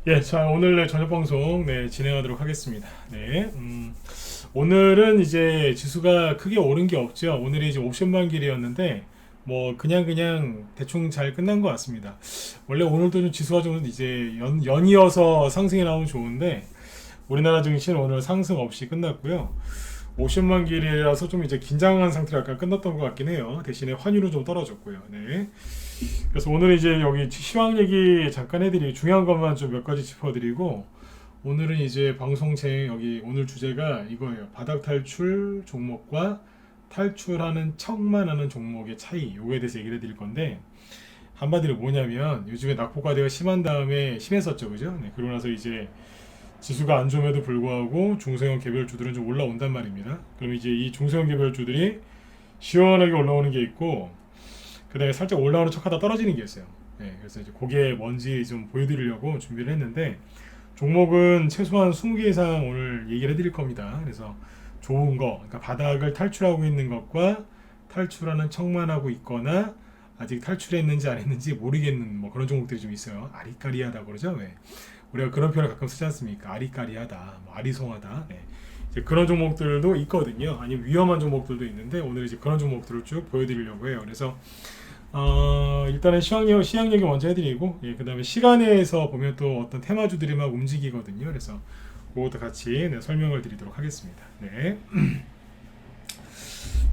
예, 자, 오늘 저녁 방송 진행하도록 하겠습니다. 네, 오늘은 이제 지수가 크게 오른 게 없죠. 오늘이 이제 옵션만 길이었는데 뭐 그냥 대충 잘 끝난 것 같습니다. 원래 오늘도 좀 지수가 좀 이제 연이어서 상승이 나오면 좋은데 우리나라 증시는 오늘 상승 없이 끝났고요. 옵션만 길이라서 좀 이제 긴장한 상태로 약간 끝났던 것 같긴 해요. 대신에 환율은 좀 떨어졌고요. 네. 그래서 오늘 이제 여기 시황 얘기 잠깐 해드리고 중요한 것만 좀 몇 가지 짚어드리고 오늘은 이제 여기 오늘 주제가 이거예요. 바닥 탈출 종목과 탈출하는 척만 하는 종목의 차이 요거에 대해서 얘기를 해드릴 건데 한마디로 뭐냐면 요즘에 낙폭과대가 심한 다음에 심했었죠, 그죠? 네, 그러고 나서 이제 지수가 안 좋음에도 불구하고 중소형 개별주들은 좀 올라온단 말입니다. 그럼 이제 이 중소형 개별주들이 시원하게 올라오는 게 있고 그 다음에 살짝 올라오는 척하다 떨어지는 게 있어요. 네, 그래서 이제 그게 뭔지 좀 보여드리려고 준비를 했는데 종목은 최소한 20개 이상 오늘 얘기를 해드릴 겁니다. 그래서 좋은 거, 그러니까 바닥을 탈출하고 있는 것과 탈출하는 척만 하고 있거나 아직 탈출했는지 안 했는지 모르겠는 뭐 그런 종목들이 좀 있어요. 아리까리하다 그러죠. 네. 우리가 그런 표현을 가끔 쓰지 않습니까? 아리까리하다, 뭐 아리송하다. 네. 이제 그런 종목들도 있거든요. 아니면 위험한 종목들도 있는데 오늘 이제 그런 종목들을 쭉 보여드리려고 해요. 그래서 일단은 시황 얘기 먼저 해드리고, 예, 그 다음에 시간에서 보면 또 어떤 테마주들이 막 움직이거든요. 그래서 그것도 같이 설명을 드리도록 하겠습니다. 네.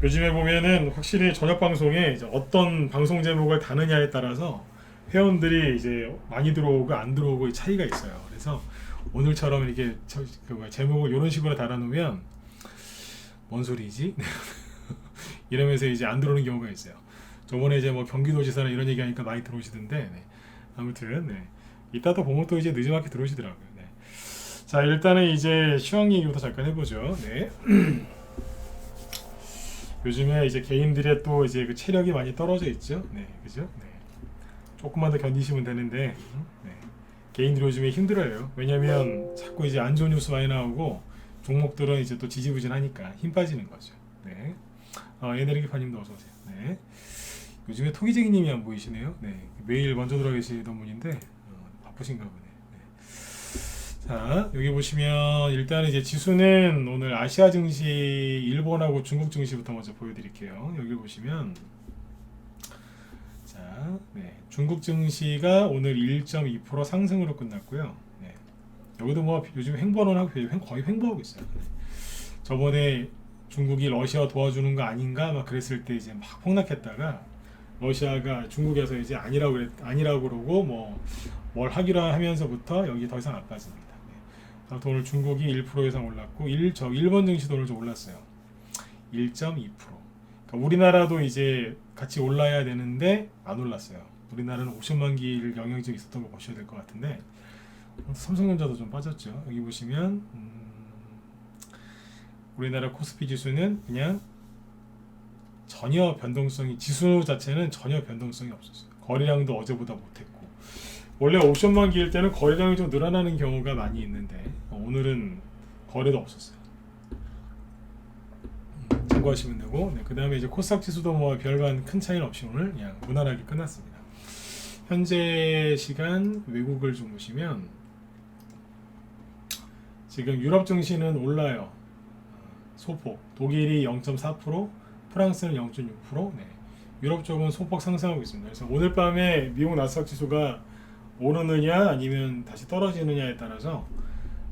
요즘에 보면은 확실히 저녁 방송에 이제 어떤 방송 제목을 다느냐에 따라서 회원들이 이제 많이 들어오고 안 들어오고의 차이가 있어요. 그래서 오늘처럼 이렇게 제목을 이런 식으로 달아놓으면 뭔 소리지? 이러면서 이제 안 들어오는 경우가 있어요. 저번에 이제 뭐 경기도지사나 이런 얘기하니까 많이 들어오시던데 네. 아무튼 네. 이따 또 보면 또 이제 늦지막히 들어오시더라고요. 네. 자, 일단은 이제 시황 얘기부터 잠깐 해보죠. 네. 요즘에 이제 개인들의 또 이제 그 체력이 많이 떨어져 있죠. 네, 그죠? 네. 조금만 더 견디시면 되는데 네. 개인들이 요즘에 힘들어요. 왜냐면 자꾸 이제 안 좋은 뉴스 많이 나오고 종목들은 이제 또 지지부진하니까 힘 빠지는 거죠. 네. 에너지파님도 어서 오세요. 네. 요즘에 토기쟁이님이 안 보이시네요. 네, 매일 먼저 들어와 계시던 분인데 바쁘신가 보네. 네. 자, 여기 보시면 일단 이제 지수는 오늘 아시아 증시, 일본하고 중국 증시부터 먼저 보여드릴게요. 여기 보시면 자, 네, 중국 증시가 오늘 1.2% 상승으로 끝났고요. 네, 여기도 뭐 요즘 횡보하고 거의 횡보하고 있어요. 네. 저번에 중국이 러시아 도와주는 거 아닌가 막 그랬을 때 이제 막 폭락했다가 러시아가 중국에서 이제 아니라고 그러고 뭐 뭘 하기로 하면서부터 여기 더 이상 안 빠집니다. 네. 오늘 중국이 1% 이상 올랐고 일본 증시도 오늘 좀 올랐어요. 1.2%. 그러니까 우리나라도 이제 같이 올라야 되는데 안 올랐어요. 우리나라는 옵션만 기일 영향이 좀 있었던 거 보셔야 될 것 같은데 삼성전자도 좀 빠졌죠. 여기 보시면 우리나라 코스피 지수는 그냥 전혀 변동성이 지수 자체는 전혀 변동성이 없었어요. 거래량도 어제보다 못했고 원래 옵션만 기일 때는 거래량이 좀 늘어나는 경우가 많이 있는데 오늘은 거래도 없었어요. 참고하시면 되고 네, 그 다음에 이제 코스닥 지수도 뭐 별반 큰 차이는 없이 오늘 그냥 무난하게 끝났습니다. 현재 시간 외국을 좀 보시면 지금 유럽 증시는 올라요. 소폭 독일이 0.4%, 프랑스는 0.6%, 네. 유럽 쪽은 소폭 상승하고 있습니다. 그래서 오늘 밤에 미국 나스닥 지수가 오르느냐 아니면 다시 떨어지느냐에 따라서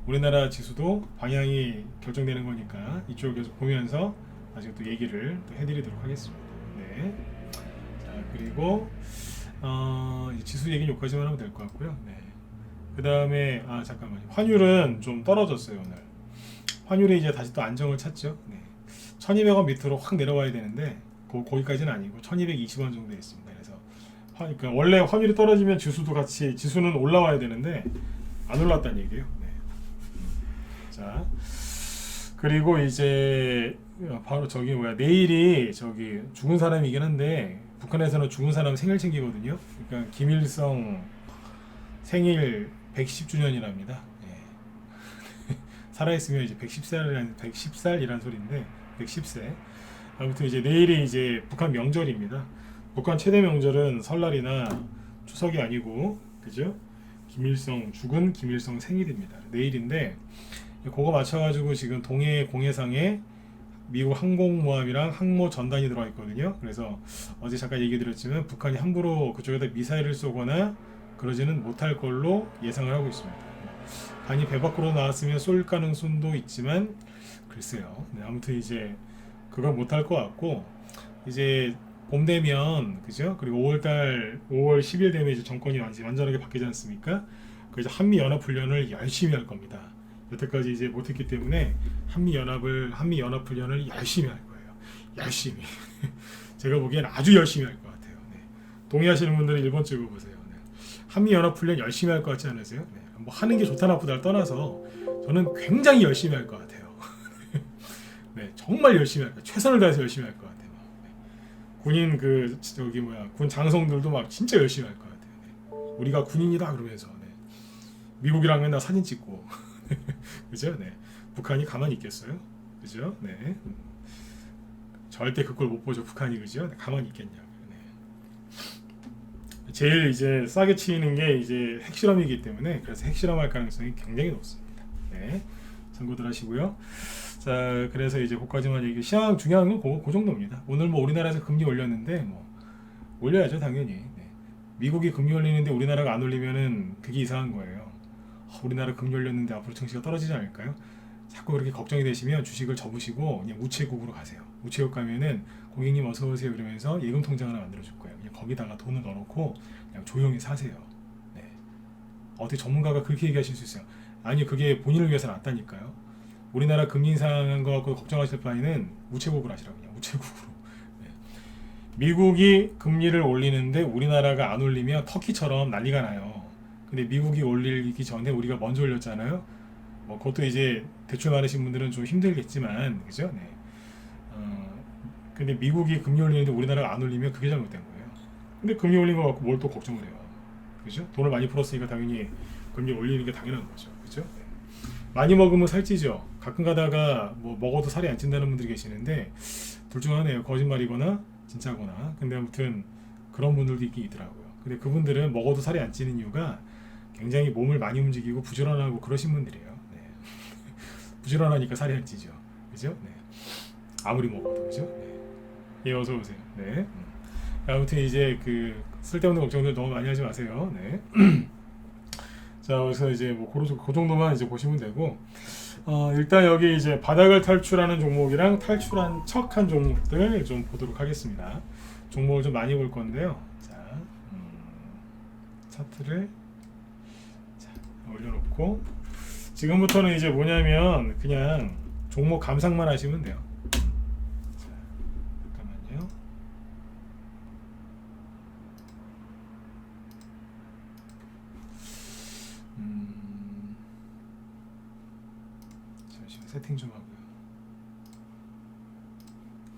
우리나라 지수도 방향이 결정되는 거니까 이쪽에서 보면서 나중에 또 얘기를 또 해드리도록 하겠습니다. 네. 자, 그리고 지수 얘기는 여기까지만 하면 될 것 같고요. 네. 그 다음에 잠깐만요. 환율은 좀 떨어졌어요 오늘. 환율이 이제 다시 또 안정을 찾죠. 네. 1200원 밑으로 확 내려와야 되는데 거기까지는 아니고 1220원 정도 있습니다. 그래서 그러니까 원래 환율이 떨어지면 지수는 올라와야 되는데 안 올랐다는 얘기예요. 네. 자, 그리고 이제 바로 내일이 죽은 사람이긴 한데 북한에서는 죽은 사람 생일 챙기거든요. 그러니까 김일성 생일 110주년이랍니다. 살아있으면 이제 110살이란 소리인데 110세. 아무튼 이제 내일이 이제 북한 명절입니다. 북한 최대 명절은 설날이나 추석이 아니고 그죠? 김일성 죽은 김일성 생일입니다. 내일인데 그거 맞춰가지고 지금 동해 공해상에 미국 항공모함이랑 항모 전단이 들어와 있거든요. 그래서 어제 잠깐 얘기 드렸지만 북한이 함부로 그쪽에다 미사일을 쏘거나 그러지는 못할 걸로 예상을 하고 있습니다. 간이 배 밖으로 나왔으면 쏠 가능성도 있지만 글쎄요. 네, 아무튼 이제 그건 못할 것 같고 이제 봄 되면 그죠? 그리고 5월 10일 되면 이제 정권이 완전하게 바뀌지 않습니까? 그래서 한미 연합 훈련을 열심히 할 겁니다. 여태까지 이제 못했기 때문에 한미 연합 훈련을 열심히 할 거예요. 열심히. 제가 보기엔 아주 열심히 할 것 같아요. 네. 동의하시는 분들은 1번 찍어보세요. 네. 한미 연합 훈련 열심히 할 것 같지 않으세요? 네. 뭐 하는 게 좋다 나쁘다를 떠나서 저는 굉장히 열심히 할 것 같아요. 네, 정말 열심히 할 거예요. 최선을 다해서 열심히 할 것 같아요. 네. 군인 군 장성들도 막 진짜 열심히 할 것 같아요. 네. 우리가 군인이다 그러면서 네. 미국이랑 맨날 사진 찍고 그죠? 네. 북한이 가만히 있겠어요? 그죠? 네. 절대 그걸 못 보죠. 북한이 그죠? 네. 가만히 있겠냐고. 네. 제일 이제 싸게 치는 게 이제 핵실험이기 때문에 그래서 핵실험할 가능성이 굉장히 높습니다. 네. 참고들 하시고요. 자, 그래서 이제 그까지만 얘기. 시장 중요한 건 그 정도입니다. 오늘 뭐 우리나라에서 금리 올렸는데 뭐 올려야죠 당연히. 네. 미국이 금리 올리는데 우리나라가 안 올리면은 그게 이상한 거예요. 우리나라 금리 올렸는데 앞으로 증시가 떨어지지 않을까요? 자꾸 그렇게 걱정이 되시면 주식을 접으시고 그냥 우체국으로 가세요. 우체국 가면은 고객님 어서 오세요 이러면서 예금 통장 하나 만들어 줄 거예요. 그냥 거기다가 돈을 넣어놓고 그냥 조용히 사세요. 네. 어떻게 전문가가 그렇게 얘기하실 수 있어요? 아니 그게 본인을 위해서 낫다니까요. 우리나라 금리 인상한 거 갖고 걱정하실 바에는 우체국을 하시라고 그냥 우체국으로. 네. 미국이 금리를 올리는데 우리나라가 안 올리면 터키처럼 난리가 나요. 근데 미국이 올리기 전에 우리가 먼저 올렸잖아요. 뭐 그것도 이제 대출 많으신 분들은 좀 힘들겠지만 그죠? 네. 근데 미국이 금리 올리는데 우리나라가 안 올리면 그게 잘못된 거예요. 근데 금리 올린 거 갖고 뭘 또 걱정을 해요. 그죠? 돈을 많이 풀었으니까 당연히 금리 올리는 게 당연한 거죠. 그죠? 네. 많이 먹으면 살찌죠. 가끔 가다가 뭐 먹어도 살이 안 찐다는 분들이 계시는데 둘 중 하나예요. 거짓말이거나 진짜거나. 근데 아무튼 그런 분들도 있긴 있더라고요. 근데 그분들은 먹어도 살이 안 찌는 이유가 굉장히 몸을 많이 움직이고 부지런하고 그러신 분들이에요. 네. 부지런하니까 살이 안 찌죠. 그죠? 네. 아무리 먹어도 그죠? 네. 예, 어서 오세요. 네. 아무튼 이제 그 쓸데없는 걱정들 너무 많이 하지 마세요. 네. 자, 그래서 이제 뭐 그 정도만 이제 보시면 되고, 일단 여기 이제 바닥을 탈출하는 종목이랑 탈출한 척한 종목들 좀 보도록 하겠습니다. 종목을 좀 많이 볼 건데요. 자, 차트를 자, 올려놓고 지금부터는 이제 뭐냐면 그냥 종목 감상만 하시면 돼요. 자, 잠깐만요. 잠시만 세팅 좀 하고요.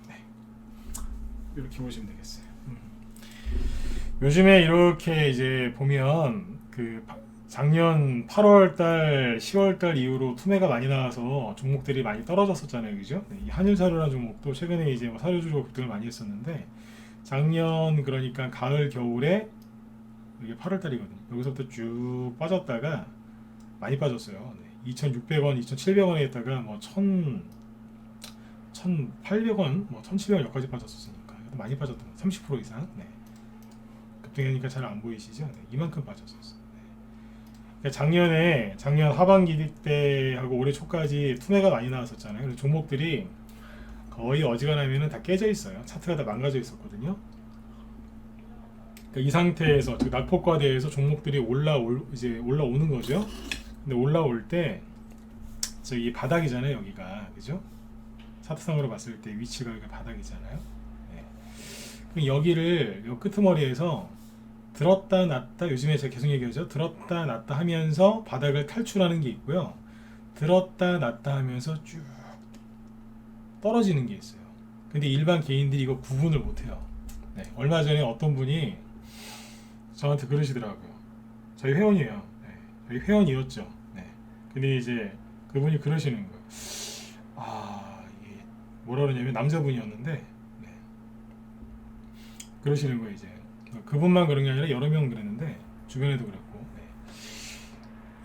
네, 이렇게 보시면 되겠어요. 요즘에 이렇게 이제 보면 그 작년 8월달, 10월달 이후로 투매가 많이 나와서 종목들이 많이 떨어졌었잖아요, 그죠? 네, 이 한일사료라는 종목도 최근에 이제 뭐 사료주로 급등을 많이 했었는데 작년 그러니까 가을 겨울에 이게 8월달이거든요. 여기서부터 쭉 빠졌다가 많이 빠졌어요. 네, 2,600원, 2,700원에 있다가 뭐 1,800원, 뭐 1,700원 여기까지 빠졌었으니까 많이 빠졌던 30% 이상. 네. 급등하니까 잘 안 보이시죠? 네, 이만큼 빠졌었어요. 네. 그러니까 작년 하반기 때하고 올해 초까지 투매가 많이 나왔었잖아요. 그래서 종목들이 거의 어지간하면은 다 깨져 있어요. 차트가 다 망가져 있었거든요. 그러니까 이 상태에서 즉 낙폭과대에서 종목들이 올라오는 거죠. 근데 올라올 때 저기 바닥이잖아요, 여기가 그죠? 차트상으로 봤을 때 위치가 여기 바닥이잖아요. 네. 그럼 여기를 요 끄트머리에서 들었다 놨다 요즘에 제가 계속 얘기하죠. 들었다 놨다 하면서 바닥을 탈출하는 게 있고요. 들었다 놨다 하면서 쭉 떨어지는 게 있어요. 근데 일반 개인들이 이거 구분을 못해요. 네. 얼마 전에 어떤 분이 저한테 그러시더라고요. 저희 회원이에요. 네. 저희 회원이었죠. 네. 근데 이제 그분이 그러시는 거예요. 이게 뭐라 그러냐면 남자분이었는데 네. 그러시는 거예요. 이제 그분만 그런 게 아니라 여러 명 그랬는데 주변에도 그랬고 네.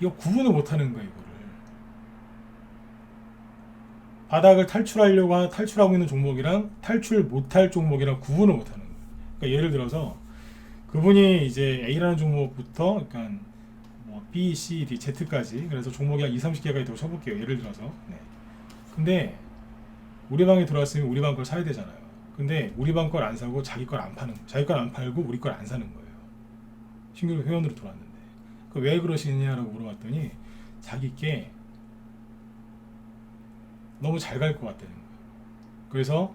이거 구분을 못하는 거예요. 이거를 바닥을 탈출하고 있는 종목이랑 탈출 못할 종목이랑 구분을 못하는 거예요. 그러니까 예를 들어서 그분이 이제 A라는 종목부터 그러니까 뭐 B, C, D, Z까지 그래서 종목이 한 2, 30개가 있다고 쳐볼게요. 예를 들어서. 네. 근데 우리 방에 들어왔으면 우리 방 걸 사야 되잖아요. 근데 우리 방 걸 안 사고 자기 걸 안 파는 거예요. 자기 걸 안 팔고 우리 걸 안 사는 거예요. 신규 회원으로 들어왔는데 왜 그러시느냐라고 물어봤더니 자기께 너무 잘 갈 것 같다는 거예요. 그래서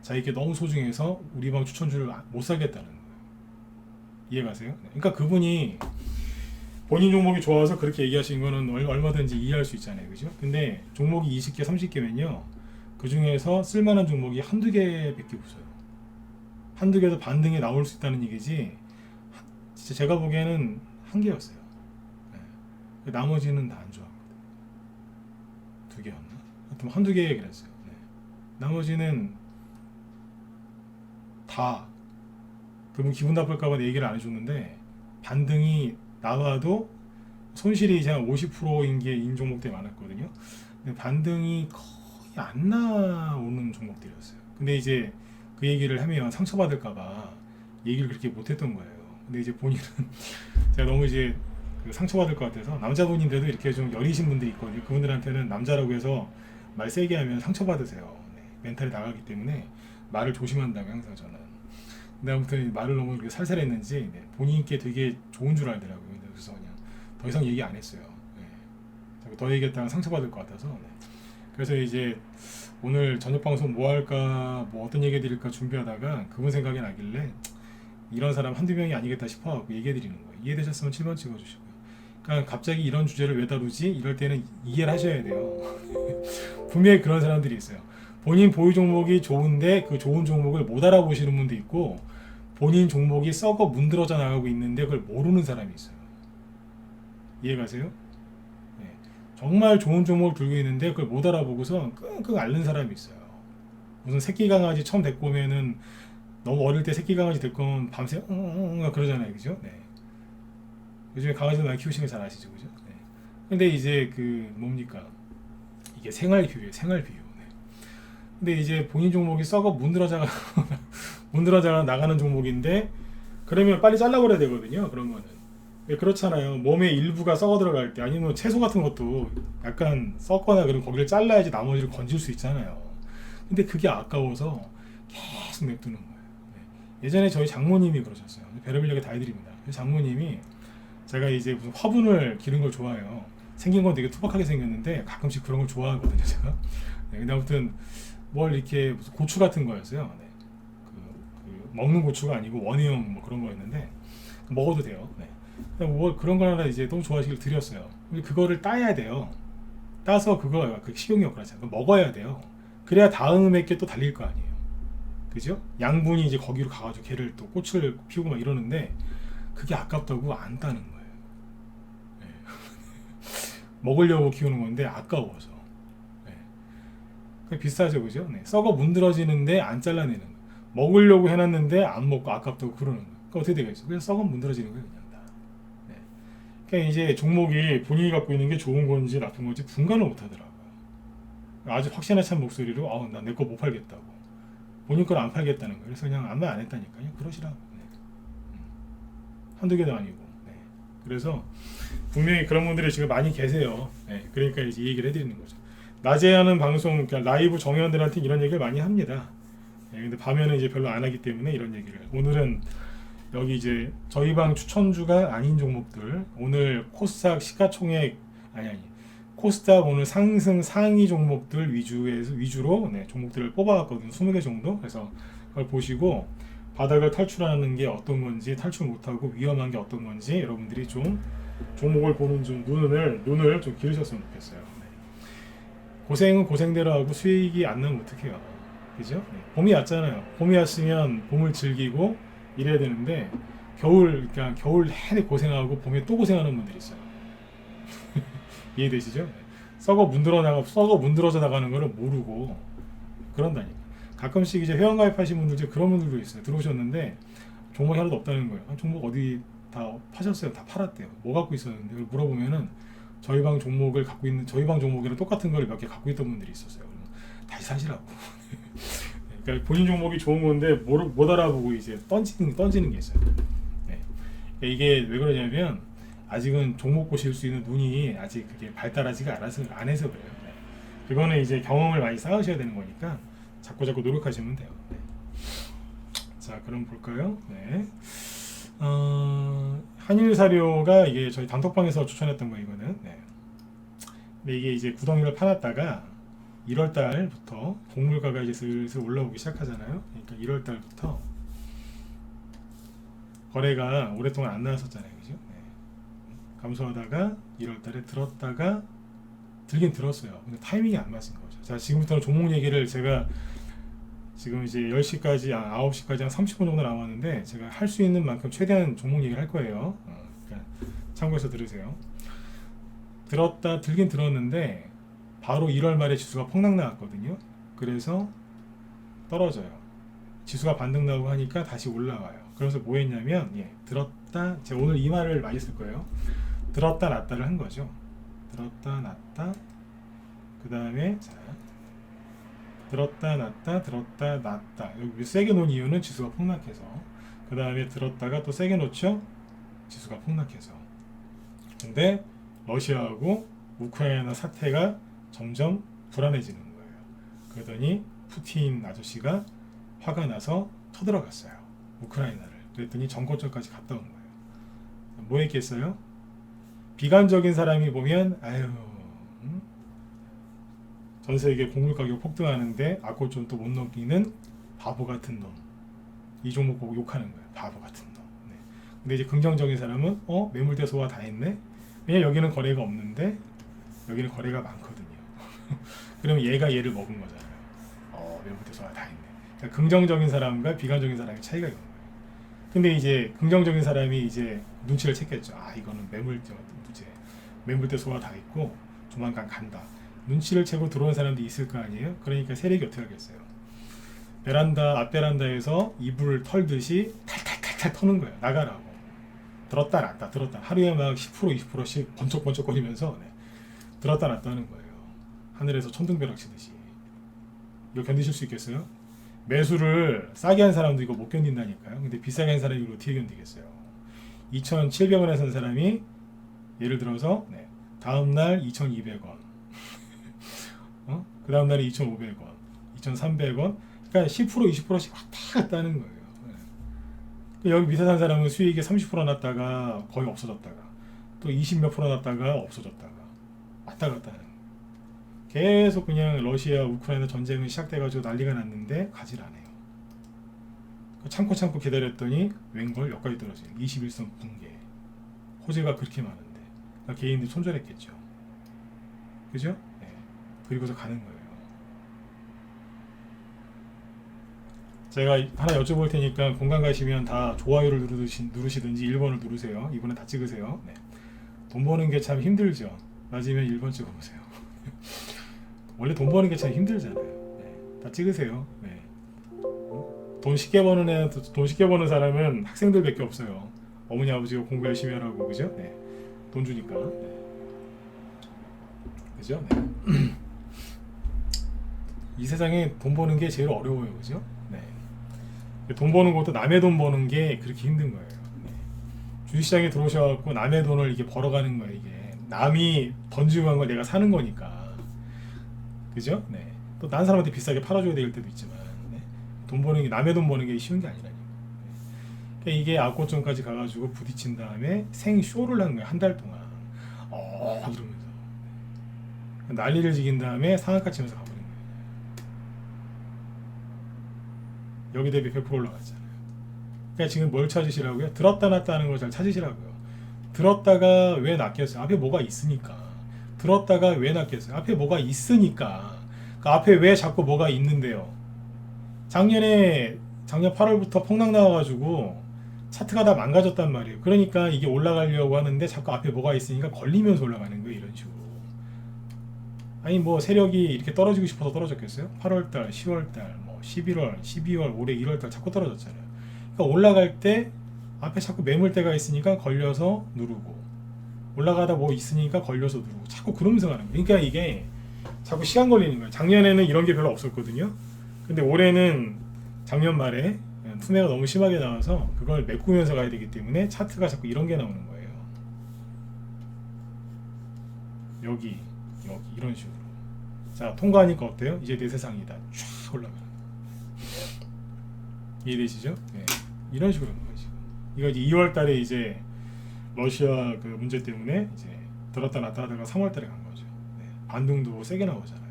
자기께 너무 소중해서 우리 방 추천주를 못 사겠다는 거예요. 이해가세요? 그러니까 그분이 본인 종목이 좋아서 그렇게 얘기하신 거는 얼마든지 이해할 수 있잖아요. 그죠? 근데 종목이 20개, 30개면요. 그 중에서 쓸만한 종목이 한두 개밖에 없어요. 한두 개도 반등에 나올 수 있다는 얘기지, 진짜 제가 보기에는 한 개였어요. 네. 나머지는 다 안 좋아하거든요. 두 개였나? 하여튼 한두 개 그랬어요. 네. 나머지는 다 그분 기분 나쁠까봐 얘기를 안 해줬는데 반등이 나와도 손실이 이제 한 50%인 게 인종목들이 많았거든요. 근데 반등이 거의 안 나오는 종목들이었어요. 근데 이제 그 얘기를 하면 상처받을까봐 얘기를 그렇게 못했던 거예요. 근데 이제 본인은 제가 너무 이제 상처받을 것 같아서, 남자분인데도 이렇게 좀 여리신 분들이 있거든요. 그분들한테는 남자라고 해서 말 세게 하면 상처받으세요. 네, 멘탈이 나가기 때문에 말을 조심한다고 항상 저는. 근데 아무튼 말을 너무 이렇게 살살했는지 네, 본인께 되게 좋은 줄 알더라고요. 그래서 그냥 더 이상 얘기 안 했어요. 네. 더 얘기했다가 상처받을 것 같아서. 네. 그래서 이제 오늘 저녁 방송 뭐 할까, 뭐 어떤 얘기 드릴까 준비하다가 그분 생각이 나길래 이런 사람 한두 명이 아니겠다 싶어갖고 얘기해 드리는 거예요. 이해되셨으면 7번 찍어주시고요. 그러니까 갑자기 이런 주제를 왜 다루지? 이럴 때는 이해를 하셔야 돼요. 분명히 그런 사람들이 있어요. 본인 보유 종목이 좋은데 그 좋은 종목을 못 알아보시는 분도 있고, 본인 종목이 썩어 문드러져 나가고 있는데 그걸 모르는 사람이 있어요. 이해가세요? 네. 정말 좋은 종목을 들고 있는데 그걸 못 알아보고서 끙끙 앓는 사람이 있어요. 무슨 새끼 강아지 처음 데리고 오면은, 너무 어릴 때 새끼 강아지 데리고 오면 밤새 그러잖아요. 그죠? 네. 요즘에 강아지도 많이 키우시는 거 잘 아시죠? 그죠? 네. 근데 이제 그 뭡니까? 이게 생활 비유예요. 생활 비유. 네. 근데 이제 본인 종목이 썩어 문드러져 나가는 종목인데, 그러면 빨리 잘라버려야 되거든요. 그런 거는. 그렇잖아요. 몸의 일부가 썩어 들어갈 때, 아니면 채소 같은 것도 약간 썩거나 그러면 거기를 잘라야지 나머지를 건질 수 있잖아요. 근데 그게 아까워서 계속 냅두는 거예요. 네. 예전에 저희 장모님이 그러셨어요. 베르빌력에 다 해드립니다. 장모님이, 제가 이제 무슨 화분을 기른 걸 좋아해요. 생긴 건 되게 투박하게 생겼는데 가끔씩 그런 걸 좋아하거든요, 제가. 네, 근데 아무튼 뭘 이렇게 무슨 고추 같은 거였어요. 네. 그 먹는 고추가 아니고 원형 뭐 그런 거였는데 먹어도 돼요. 네. 뭐 그런 거 하나 이제 너무 좋아하시길 드렸어요. 근데 그거를 따야 돼요. 따서 그거 그 식용유 그렇잖아요. 먹어야 돼요. 그래야 다음에 게 또 달릴 거 아니에요. 그죠? 양분이 이제 거기로 가가지고 걔를 또 꽃을 피우고 막 이러는데 그게 아깝다고 안 따는 거예요. 네. 먹으려고 키우는 건데 아까워서. 네. 비슷하죠, 그죠? 네. 썩어 문드러지는데 안 잘라내는 거. 먹으려고 해놨는데 안 먹고 아깝다고 그러는 거. 그러니까 어떻게 되겠어? 그냥 썩어 문드러지는 거예요, 그냥 다. 네. 그러니까 이제 종목이 본인이 갖고 있는 게 좋은 건지 나쁜 건지 분간을 못 하더라고요. 아주 확신에 찬 목소리로 난 내 거 못 팔겠다고. 본인 걸 안 팔겠다는 거예요. 그래서 그냥 아무 말 안 했다니까요. 그러시라고. 네. 한두 개도 아니고. 네. 그래서 분명히 그런 분들이 지금 많이 계세요. 네. 그러니까 이제 이 얘기를 해드리는 거죠. 낮에 하는 방송, 그러니까 라이브 정회원들한테 이런 얘기를 많이 합니다. 네. 근데 밤에는 이제 별로 안 하기 때문에 이런 얘기를. 오늘은 여기 이제 저희 방 추천주가 아닌 종목들, 오늘 코스닥 시가총액 코스닥 오늘 상승 상위 종목들 위주로 네, 종목들을 뽑아왔거든요. 20개 정도. 그래서 그걸 보시고 바닥을 탈출하는 게 어떤 건지, 탈출 못하고 위험한 게 어떤 건지 여러분들이 좀 종목을 보는 좀 눈을 좀 기르셨으면 좋겠어요. 네. 고생은 고생대로 하고 수익이 안 나면 어떡해요. 그죠? 네. 봄이 왔잖아요. 봄이 왔으면 봄을 즐기고 이래야 되는데, 그러니까 겨울 내내 고생하고 봄에 또 고생하는 분들이 있어요. 이해되시죠? 썩어 문드러져 나가는 거를 모르고 그런다니까. 가끔씩 이제 회원가입하신 분들 중에 그런 분들도 있어요. 들어오셨는데 종목이 하나도 없다는 거예요. 종목 어디 다 파셨어요? 다 팔았대요. 뭐 갖고 있었는데 그걸 물어보면은 저희 방 종목을 갖고 있는 저희 방 종목이랑 똑같은 걸 몇 개 갖고 있던 분들이 있었어요. 그러면 다시 사시라고. 그러니까 본인 종목이 좋은 건데 못 알아보고 이제 던지는 게 있어요. 네. 그러니까 이게 왜 그러냐면 아직은 종목 보실 수 있는 눈이 아직 그게 발달하지가 안 해서 그래요. 네. 그거는 이제 경험을 많이 쌓으셔야 되는 거니까 자꾸 노력하시면 돼요. 네. 자, 그럼 볼까요? 네. 한일사료가 이게 저희 단톡방에서 추천했던 거 이거는. 네. 근데 이게 이제 구덩이를 파놨다가 1월 달부터 곡물가가 이제 슬슬 올라오기 시작하잖아요. 그러니까 1월 달부터 거래가 오랫동안 안 나왔었잖아요. 그죠? 네. 감소하다가 1월 달에 들었다가 들긴 들었어요. 근데 타이밍이 안 맞은 거죠. 자, 지금부터는 종목 얘기를 제가 지금 이제 10시까지, 9시까지 한 30분 정도 남았는데 제가 할 수 있는 만큼 최대한 종목 얘기를 할 거예요. 그러니까 참고해서 들으세요. 들긴 들었는데 바로 1월 말에 지수가 폭락 나왔거든요. 그래서 떨어져요. 지수가 반등 나오고 하니까 다시 올라와요. 그래서 뭐 했냐면 들었다, 제가 오늘 이 말을 많이 쓸 거예요. 들었다 놨다를 한 거죠. 들었다 놨다, 그 다음에 들었다 놨다 들었다 놨다. 여기 세게 놓은 이유는 지수가 폭락해서, 그 다음에 들었다가 또 세게 놓죠. 지수가 폭락해서. 근데 러시아하고 우크라이나 사태가 점점 불안해지는 거예요. 그러더니 푸틴 아저씨가 화가 나서 쳐들어갔어요. 우크라이나를. 그랬더니 정권전까지 갔다 온 거예요. 뭐 했겠어요? 비관적인 사람이 보면 전 세계 곡물 가격 폭등하는데 악골좀 못 넘기는 바보 같은 놈. 이 종목 보고 욕하는 거예요. 바보 같은 놈. 네. 근데 이제 긍정적인 사람은 매물대 소화 다 했네. 왜냐 여기는 거래가 없는데 여기는 거래가 많거든요. 그러면 얘가 얘를 먹은 거잖아요. 매물대 소화 다 했네. 그러니까 긍정적인 사람과 비관적인 사람의 차이가 있는 거예요. 근데 이제 긍정적인 사람이 이제 눈치를 챘겠죠. 이거는 매물대 소화 다 했고 조만간 간다. 눈치를 채고 들어온 사람도 있을 거 아니에요. 그러니까 세력이 어떻게 하겠어요. 앞 베란다에서 이불을 털듯이 탈탈탈탈 터는 거예요. 나가라고. 들었다 놨다 들었다. 하루에 막 10% 20%씩 번쩍번쩍거리면서 들었다 놨다 하는 거예요. 하늘에서 천둥벼락 치듯이. 이거 견디실 수 있겠어요? 매수를 싸게 한 사람도 이거 못 견딘다니까요. 근데 비싸게 한 사람이 이거 어떻게 견디겠어요? 2,700원에 산 사람이 예를 들어서 다음날 2,200원, 그 다음날에 2,500원, 2,300원, 그러니까 10% 20%씩 왔다 갔다 하는 거예요. 여기 밑에 산 사람은 수익이 30% 났다가 거의 없어졌다가 또 20몇 % 났다가 없어졌다가 왔다 갔다 하는 거예요. 계속 그냥 러시아 우크라이나 전쟁은 시작돼가지고 난리가 났는데 가지를 안 해요. 참고 기다렸더니 웬걸 여기까지 떨어져요. 21선 붕괴. 호재가 그렇게 많은데 그러니까 개인들이 손절했겠죠. 그죠? 그리고서 가는 거예요. 제가 하나 여쭤볼 테니까 공감 가시면 다 좋아요를 누르시든지 1번을 누르세요. 2번은 다 찍으세요. 돈 버는 게 참 힘들죠. 맞으면 1번 찍어보세요. 원래 돈 버는 게 참 힘들잖아요. 다 찍으세요. 돈 쉽게 버는 사람은 학생들밖에 없어요. 어머니 아버지가 공부 열심히 하라고, 그죠? 돈 주니까. 그죠? 이 세상에 돈 버는 게 제일 어려워요, 그죠? 돈 버는 것도 남의 돈 버는 게 그렇게 힘든 거예요. 주식시장에 들어오셔갖고 남의 돈을 이게 벌어가는 거예요. 이게 남이 던지고 간 걸 내가 사는 거니까, 그죠? 또 다른 사람한테 비싸게 팔아줘야 될 때도 있지만, 돈 버는 게 남의 돈 버는 게 쉬운 게 아니라니까. 그러니까 이게 악고점까지 가가지고 부딪힌 다음에 생쇼를 한 거예요. 한 달 동안. 이러면서 난리를 지긴 다음에 상한가 치면서 가버린 거예요. 여기 대비 100% 올라갔잖아요. 그러니까 지금 뭘 찾으시라고요? 들었다 놨다 하는 걸 잘 찾으시라고요. 들었다가 왜 놨겠어요? 앞에 뭐가 있으니까. 들었다가 왜 놨겠어요? 앞에 뭐가 있으니까. 그 앞에 왜 자꾸 뭐가 있는데요? 작년 8월부터 폭락 나와가지고 차트가 다 망가졌단 말이에요. 그러니까 이게 올라가려고 하는데 자꾸 앞에 뭐가 있으니까 걸리면서 올라가는 거예요. 이런 식으로. 아니 뭐 세력이 이렇게 떨어지고 싶어서 떨어졌겠어요? 8월달, 10월달, 11월, 12월, 올해 1월달 자꾸 떨어졌잖아요. 그러니까 올라갈 때 앞에 자꾸 매물대가 있으니까 걸려서 누르고, 올라가다 뭐 있으니까 걸려서 들어오고 자꾸 그러면서 가는 거예요. 그러니까 이게 자꾸 시간 걸리는 거예요. 작년에는 이런 게 별로 없었거든요. 근데 올해는 작년 말에 투매가 너무 심하게 나와서 그걸 메꾸면서 가야 되기 때문에 차트가 자꾸 이런 게 나오는 거예요. 여기 이런 식으로. 자, 통과하니까 어때요? 이제 내 세상이다. 쫙 올라가는 거예요. 이해되시죠? 네. 이런 식으로 하는 거죠. 이거 이제 2월 달에 이제 러시아 그 문제 때문에 이제 들었다 놨다 하다가 3월 달에 간 거죠. 네. 반등도 세게 나오잖아요.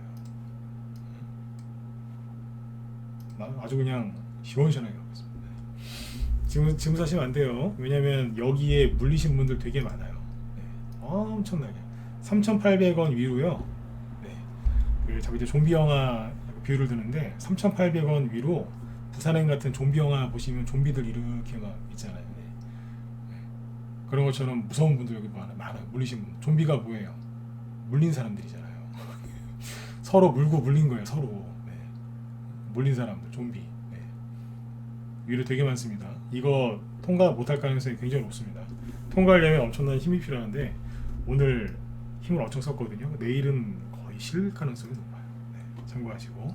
아주 그냥 시원시원하게 가고 있습니다. 지금 사시면 안 돼요. 왜냐면 여기에 물리신 분들 되게 많아요. 네. 엄청나게 3,800원 위로요. 네. 그 자꾸 이제 좀비 영화 비유를 드는데 3,800원 위로 부산행 같은 좀비 영화 보시면 좀비들 이렇게 막 있잖아요. 네. 네. 그런 것처럼 무서운 분들 여기 많아요. 물리신 분. 좀비가 뭐예요? 물린 사람들이잖아요. 서로 물고 물린 거예요. 서로. 네. 물린 사람들, 좀비. 네. 위로 되게 많습니다. 이거 통과 못할 가능성이 굉장히 높습니다. 통과하려면 엄청난 힘이 필요한데 오늘 힘을 엄청 썼거든요. 내일은 거의 실 가능성이 높아요. 네. 참고하시고.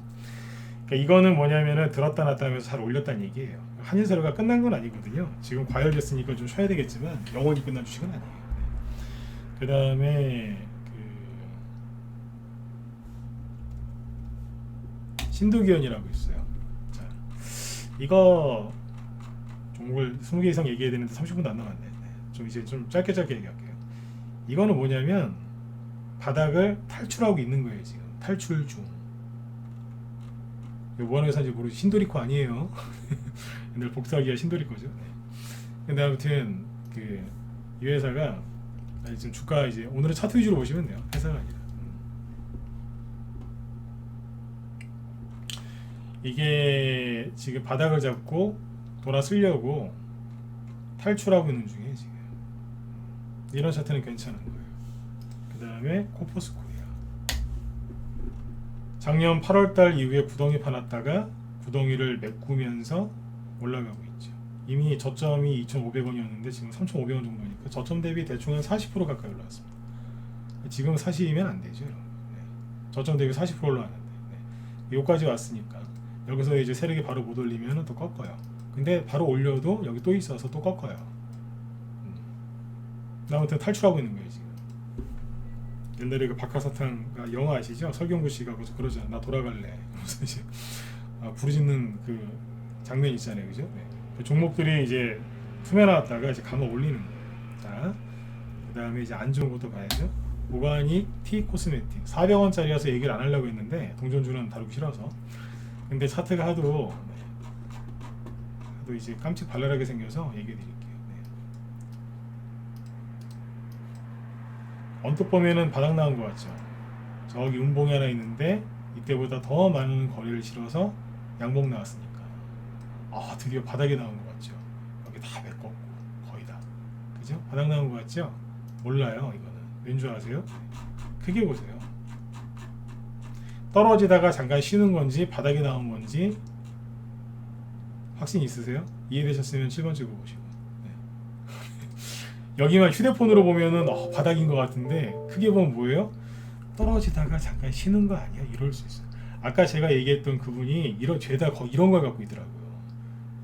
그러니까 이거는 뭐냐면은 들었다 놨다 하면서 잘 올렸다는 얘기예요. 한인사료가 끝난 건 아니거든요. 지금 과열됐으니까 좀 쉬어야 되겠지만 영원히 끝난 주식은 아니에요. 네. 그 다음에 신도기현이라고 있어요. 자, 이거 종목을 20개 이상 얘기해야 되는데 30분도 안 남았네. 네. 좀 이제 좀 짧게 얘기할게요. 이거는 뭐냐면 바닥을 탈출하고 있는 거예요. 지금 탈출 중. 뭐 하는 회사인지 모르지. 신도리코 아니에요. 옛날 복사기가 신도리코죠. 네. 근데 아무튼 이 회사가 지금 주가 이제 오늘은 차트 위주로 보시면 돼요. 회사가 아니라. 이게 지금 바닥을 잡고 돌아서려고 탈출하고 있는 중에 지금 이런 차트는 괜찮은 거예요. 그 다음에 코포스코리아 작년 8월달 이후에 구덩이 파놨다가 구덩이를 메꾸면서 올라가고 있죠. 이미 저점이 2,500원이었는데 지금 3,500원 정도니까 저점 대비 대충 한 40% 가까이 올라왔습니다. 지금 사시면 안 되죠. 네. 저점 대비 40% 올라왔는데 네. 여기까지 왔으니까 여기서 이제 세력이 바로 못 올리면 또 꺾어요. 근데 바로 올려도 여기 또 있어서 또 꺾어요. 아무튼 탈출하고 있는 거예요 지금. 옛날에 그 박하사탕 영화 아시죠? 설경구 씨가 그러잖아. 나 돌아갈래. 그래서 이제 부르짖는 그 장면 있잖아요, 그죠? 네. 그 종목들이 이제 투매 나왔다가 이제 감아 올리는 거예요. 자, 그 다음에 이제 안 좋은 것도 봐야죠. 오가닉 티 코스메틱 400원짜리여서 얘기를 안 하려고 했는데 동전주는 다루기 싫어서. 근데 차트가 하도 이제 깜찍 발랄하게 생겨서 얘기해 드릴게요. 네. 언뜻 보면은 바닥 나온 것 같죠. 저기 음봉이 하나 있는데 이때보다 더 많은 거리를 실어서 양봉 나왔으니까 드디어 바닥에 나온 것 같죠. 여기 다 메꿨고 거의 다 그죠? 바닥 나온 것 같죠? 몰라요. 이거는 왠 줄 아세요? 크게 보세요. 떨어지다가 잠깐 쉬는 건지 바닥에 나온 건지 확신 있으세요? 이해되셨으면 7번 찍어 보시고. 네. 여기만 휴대폰으로 보면은 바닥인 것 같은데 크게 보면 뭐예요? 떨어지다가 잠깐 쉬는 거 아니야? 이럴 수 있어요. 아까 제가 얘기했던 그분이 죄다 이런 걸 갖고 있더라고요.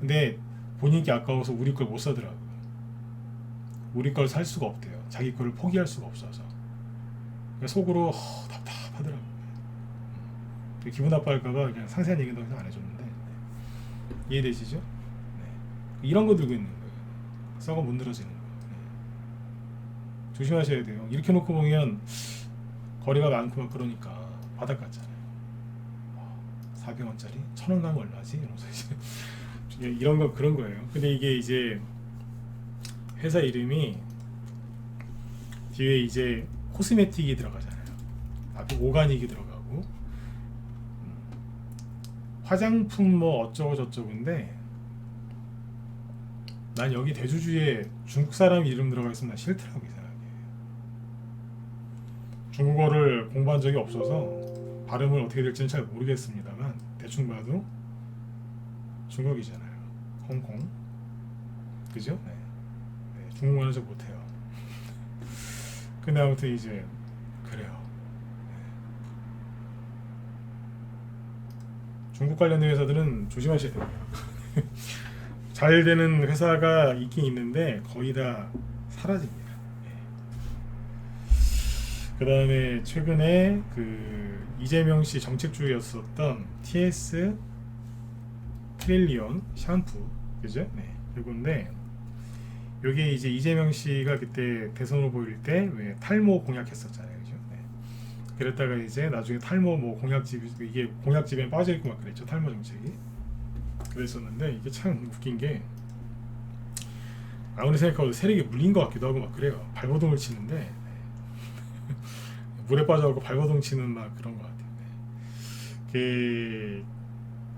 근데 본인이 아까워서 우리 걸 못 사더라고요. 우리 걸 살 수가 없대요. 자기 거를 포기할 수가 없어서. 그러니까 속으로 답답하더라고요. 기분 나빠할까봐 그냥 상세한 얘기는 안 해줬는데 이해되시죠? 네. 이런 거 들고 있는 거예요. 썩어 못 늘어지는 거예요. 네. 조심하셔야 돼요. 이렇게 놓고 보면 거리가 많고 막 그러니까 바닥 같잖아요. 400원짜리 1,000원 가면 얼마지? 이러면서 이제 이런 거 그런 거예요. 근데 이게 이제 회사 이름이 뒤에 이제 코스메틱이 들어가잖아요. 앞에 오가닉이 들어가고 화장품 뭐 어쩌고 저쩌고인데 난 여기 대주주에 중국 사람 이름 들어가 있으면 난 싫더라고 이 생각에. 중국어를 공부한 적이 없어서 발음을 어떻게 될지는 잘 모르겠습니다만 대충 봐도 중국이잖아요. 홍콩 그죠? 네. 네. 중국어는 잘 못해요. 근데 아무튼 이제 그래요. 중국 관련된 회사들은 조심하셔야 됩니다. 잘 되는 회사가 있긴 있는데 거의 다 사라집니다. 그 다음에 최근에 그 이재명 씨 정책주였었던 TS 트릴리온 샴푸, 그죠? 네, 요건데 요게 이제 이재명 씨가 그때 대선 후보일 때 왜 탈모 공약했었잖아요, 그죠? 네. 그랬다가 이제 나중에 탈모 뭐 공약집, 이게 공약집에 빠져 있고 막 그랬죠, 탈모 정책이. 그랬었는데 이게 참 웃긴 게 아무리 생각해도 세력이 물린 것 같기도 하고 막 그래요. 발버둥을 치는데 네. 물에 빠져갖고 발버둥 치는 막 그런 것 같아요. 네. 그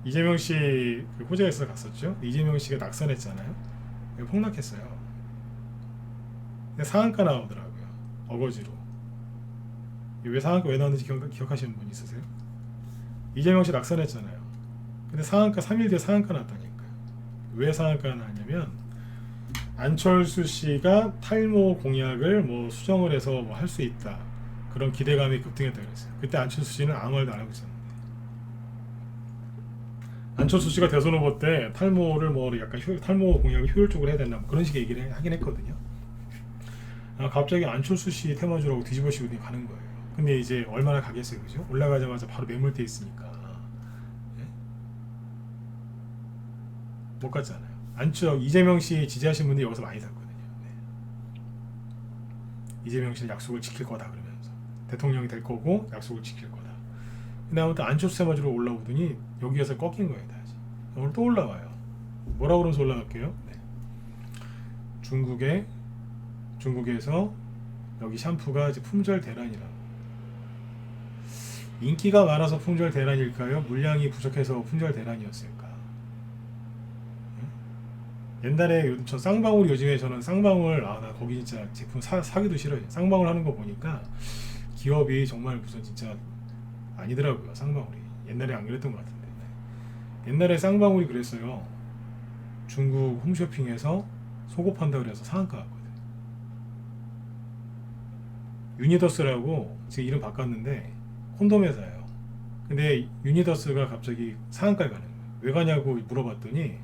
이재명 씨그 호재에서 갔었죠. 이재명 씨가 낙선했잖아요. 폭락했어요. 근데 상한가 나오더라고요. 어거지로. 왜 상한가 왜 나왔는지 기억하시는 분 있으세요? 이재명 씨 낙선했잖아요. 근데 상한가 3일 뒤에 상한가 났다니까요. 왜 상한가 나왔냐면 안철수 씨가 탈모 공약을 뭐 수정을 해서 뭐 할 수 있다. 그런 기대감이 급등했다 그랬어요. 그때 안철수 씨는 아무 말도 안 하고 있었는데. 안철수 씨가 대선 후보 때 탈모를 뭐 약간 탈모 공약을 효율적으로 해야 된다 뭐 그런 식의 얘기를 하긴 했거든요. 갑자기 안철수 씨 테마주라고 뒤집어씌우더니 가는 거예요. 근데 이제 얼마나 가겠어요, 그죠? 올라가자마자 바로 매물돼 있으니까 예? 못 갔잖아요. 이재명 씨 지지하신 분들이 여기서 많이 샀거든요. 네. 이재명 씨는 약속을 지킬 거다 그러면서 대통령이 될 거고 약속을 지킬 거다. 근데 아무튼 안철수 테마주로 올라오더니 여기에서 꺾인 거예요, 다시. 오늘 또 올라와요. 뭐라 그러면서 올라갈게요? 네. 중국에서 여기 샴푸가 이제 품절 대란이라고. 인기가 많아서 품절 대란일까요? 물량이 부족해서 품절 대란이었을까? 옛날에 저 쌍방울, 요즘에 저는 쌍방울 나 거기 진짜 제품 사기도 싫어요. 쌍방울 하는 거 보니까 기업이 정말 무슨 진짜 아니더라고요. 쌍방울이 옛날에 안 그랬던 것 같은데. 옛날에 쌍방울이 그랬어요. 중국 홈쇼핑에서 속옷 판다 그래서 상한가 갔거든. 유니더스라고 지금 이름 바꿨는데 콘돔 회사예요. 근데 유니더스가 갑자기 상한가에 가는 거예요. 왜 가냐고 물어봤더니